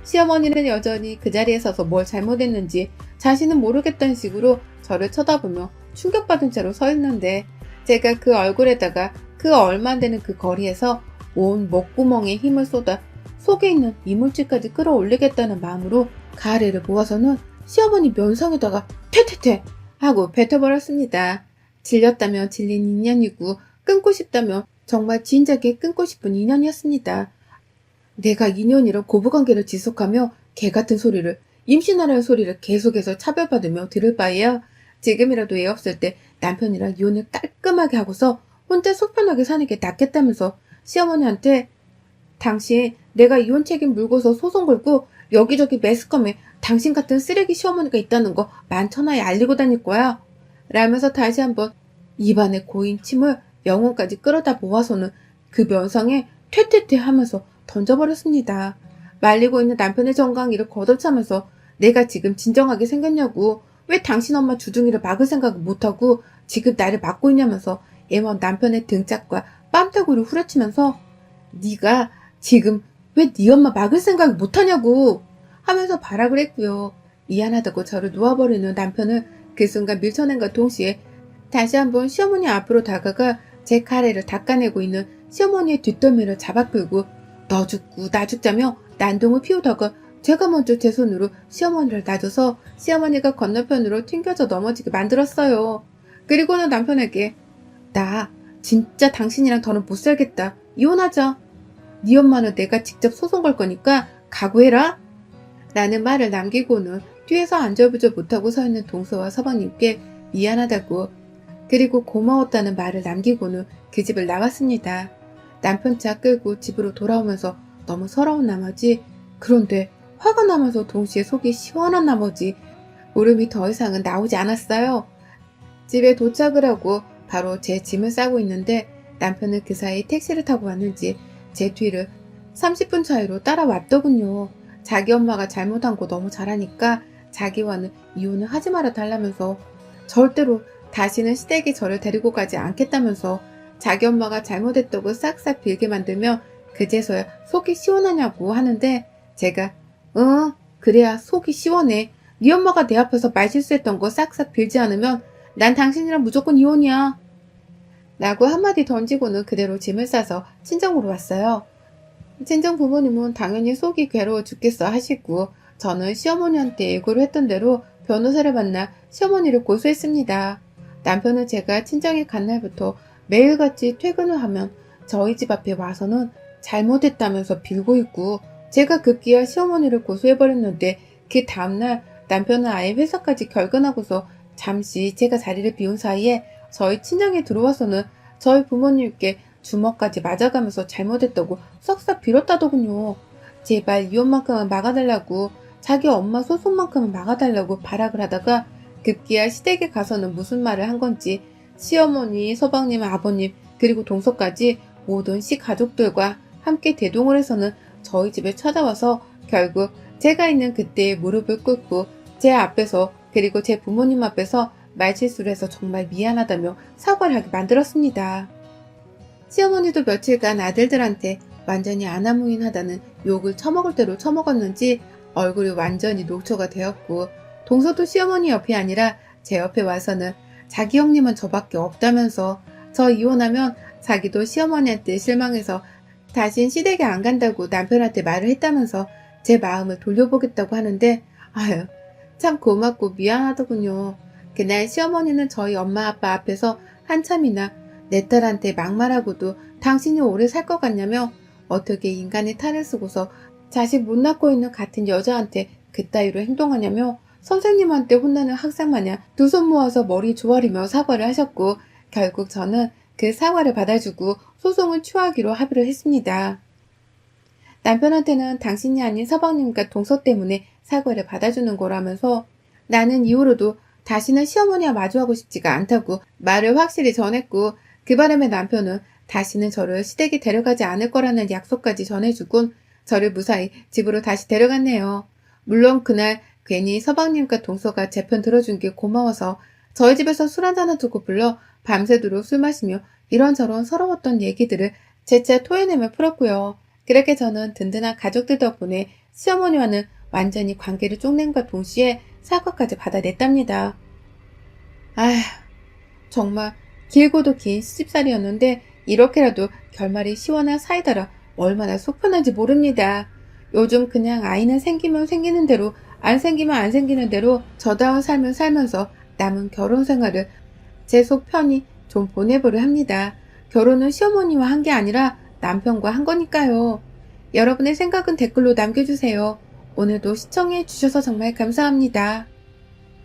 시어머니는 여전히 그 자리에 서서 뭘 잘못했는지 자신은 모르겠다는 식으로 저를 쳐다보며 충격받은 채로 서 있는데 제가 그 얼굴에다가 그 얼마 안 되는 그 거리에서 온 목구멍에 힘을 쏟아 속에 있는 이물질까지 끌어올리겠다는 마음으로 가래를 모아서는 시어머니 면상에다가 퇴퇴퇴 하고 뱉어버렸습니다. 질렸다면 질린 인연이고 끊고 싶다면 정말 진작에 끊고 싶은 인연이었습니다. 내가 인연이랑 고부관계를 지속하며 개같은 소리를 임신하라는 소리를 계속해서 차별받으며 들을 바에야 지금이라도 애 없을 때 남편이랑 이혼을 깔끔하게 하고서 혼자 속 편하게 사는 게 낫겠다면서 시어머니한테 당신 내가 이혼 책임 물고서 소송 걸고 여기저기 매스컴에 당신 같은 쓰레기 시어머니가 있다는 거 만천하에 알리고 다닐 거야 라면서 다시 한번 입안에 고인 침을 영혼까지 끌어다 모아서는 그 면상에 퇴퇴퇴 하면서 던져버렸습니다. 말리고 있는 남편의 정강이를 걷어차면서 내가 지금 진정하게 생겼냐고 왜 당신 엄마 주둥이를 막을 생각을 못하고 지금 나를 막고 있냐면서 애먼 남편의 등짝과 뺨따구를 후려치면서 네가 지금 왜 네 엄마 막을 생각을 못하냐고 하면서 발악을 했고요. 미안하다고 저를 놓아버리는 남편을 그 순간 밀쳐낸과 동시에 다시 한번 시어머니 앞으로 다가가 제 가래를 닦아내고 있는 시어머니의 뒷덜미를 잡아 끌고 너 죽고 나 죽자며 난동을 피우다가 제가 먼저 제 손으로 시어머니를 놔줘서 시어머니가 건너편으로 튕겨져 넘어지게 만들었어요. 그리고는 남편에게 나 진짜 당신이랑 더는 못 살겠다. 이혼하자. 네 엄마는 내가 직접 소송 걸 거니까 각오해라. 라는 말을 남기고는 뒤에서 안절부절 못하고 서 있는 동서와 서방님께 미안하다고 그리고 고마웠다는 말을 남기고는 그 집을 나갔습니다. 남편 차 끌고 집으로 돌아오면서 너무 서러운 나머지 그런데 화가 나면서 동시에 속이 시원한 나머지 울음이 더 이상은 나오지 않았어요. 집에 도착을 하고 바로 제 짐을 싸고 있는데 남편은 그 사이 택시를 타고 왔는지 제 뒤를 30분 차이로 따라왔더군요. 자기 엄마가 잘못한 거 너무 잘하니까 자기와는 이혼을 하지 말아 달라면서 절대로 다시는 시댁에 저를 데리고 가지 않겠다면서 자기 엄마가 잘못했다고 싹싹 빌게 만들며 그제서야 속이 시원하냐고 하는데 제가 그래야 속이 시원해. 네 엄마가 내 앞에서 말실수했던 거 싹싹 빌지 않으면 난 당신이랑 무조건 이혼이야. 라고 한마디 던지고는 그대로 짐을 싸서 친정으로 왔어요. 친정 부모님은 당연히 속이 괴로워 죽겠어 하시고 저는 시어머니한테 예고를 했던 대로 변호사를 만나 시어머니를 고소했습니다. 남편은 제가 친정에 간 날부터 매일같이 퇴근을 하면 저희 집 앞에 와서는 잘못했다면서 빌고 있고 제가 급기야 시어머니를 고소해버렸는데 그 다음날 남편은 아예 회사까지 결근하고서 잠시 제가 자리를 비운 사이에 저희 친정에 들어와서는 저희 부모님께 주먹까지 맞아가면서 잘못했다고 싹싹 빌었다더군요. 제발 이혼만큼은 막아달라고 자기 엄마 소송만큼은 막아달라고 발악을 하다가 급기야 시댁에 가서는 무슨 말을 한 건지 시어머니, 서방님, 아버님 그리고 동서까지 모든 시가족들과 함께 대동을 해서는 저희 집에 찾아와서 결국 제가 있는 그때의 무릎을 꿇고 제 앞에서 그리고 제 부모님 앞에서 말실수를 해서 정말 미안하다며 사과를 하게 만들었습니다. 시어머니도 며칠간 아들들한테 완전히 아나무인하다는 욕을 처먹을 대로 처먹었는지 얼굴이 완전히 녹초가 되었고 동서도 시어머니 옆이 아니라 제 옆에 와서는 자기 형님은 저밖에 없다면서 저 이혼하면 자기도 시어머니한테 실망해서 다신 시댁에 안 간다고 남편한테 말을 했다면서 제 마음을 돌려보겠다고 하는데 아유 참 고맙고 미안하더군요. 그날 시어머니는 저희 엄마 아빠 앞에서 한참이나 내 딸한테 막말하고도 당신이 오래 살 것 같냐며 어떻게 인간의 탈을 쓰고서 자식 못 낳고 있는 같은 여자한테 그따위로 행동하냐며 선생님한테 혼나는 학생 마냥 두 손 모아서 머리 조아리며 사과를 하셨고, 결국 저는 그 사과를 받아주고 소송을 취하기로 합의를 했습니다. 남편한테는 당신이 아닌 서방님과 동서 때문에 사과를 받아주는 거라면서 나는 이후로도 다시는 시어머니와 마주하고 싶지가 않다고 말을 확실히 전했고, 그 바람에 남편은 다시는 저를 시댁에 데려가지 않을 거라는 약속까지 전해주곤 저를 무사히 집으로 다시 데려갔네요. 물론 그날 괜히 서방님과 동서가 제 편 들어준 게 고마워서 저희 집에서 술 한잔을 두고 불러 밤새도록 술 마시며 이런저런 서러웠던 얘기들을 재차 토해내며 풀었고요. 그렇게 저는 든든한 가족들 덕분에 시어머니와는 완전히 관계를 쪽낸과 동시에 사과까지 받아냈답니다. 아휴, 정말 길고도 긴 시집살이였는데 이렇게라도 결말이 시원한 사이다라 얼마나 속 편한지 모릅니다. 요즘 그냥 아이는 생기면 생기는 대로, 안 생기면 안 생기는 대로 저다운 삶을 살면서 남은 결혼 생활을 제 속 편히 좀 보내보려 합니다. 결혼은 시어머니와 한 게 아니라 남편과 한 거니까요. 여러분의 생각은 댓글로 남겨주세요. 오늘도 시청해 주셔서 정말 감사합니다.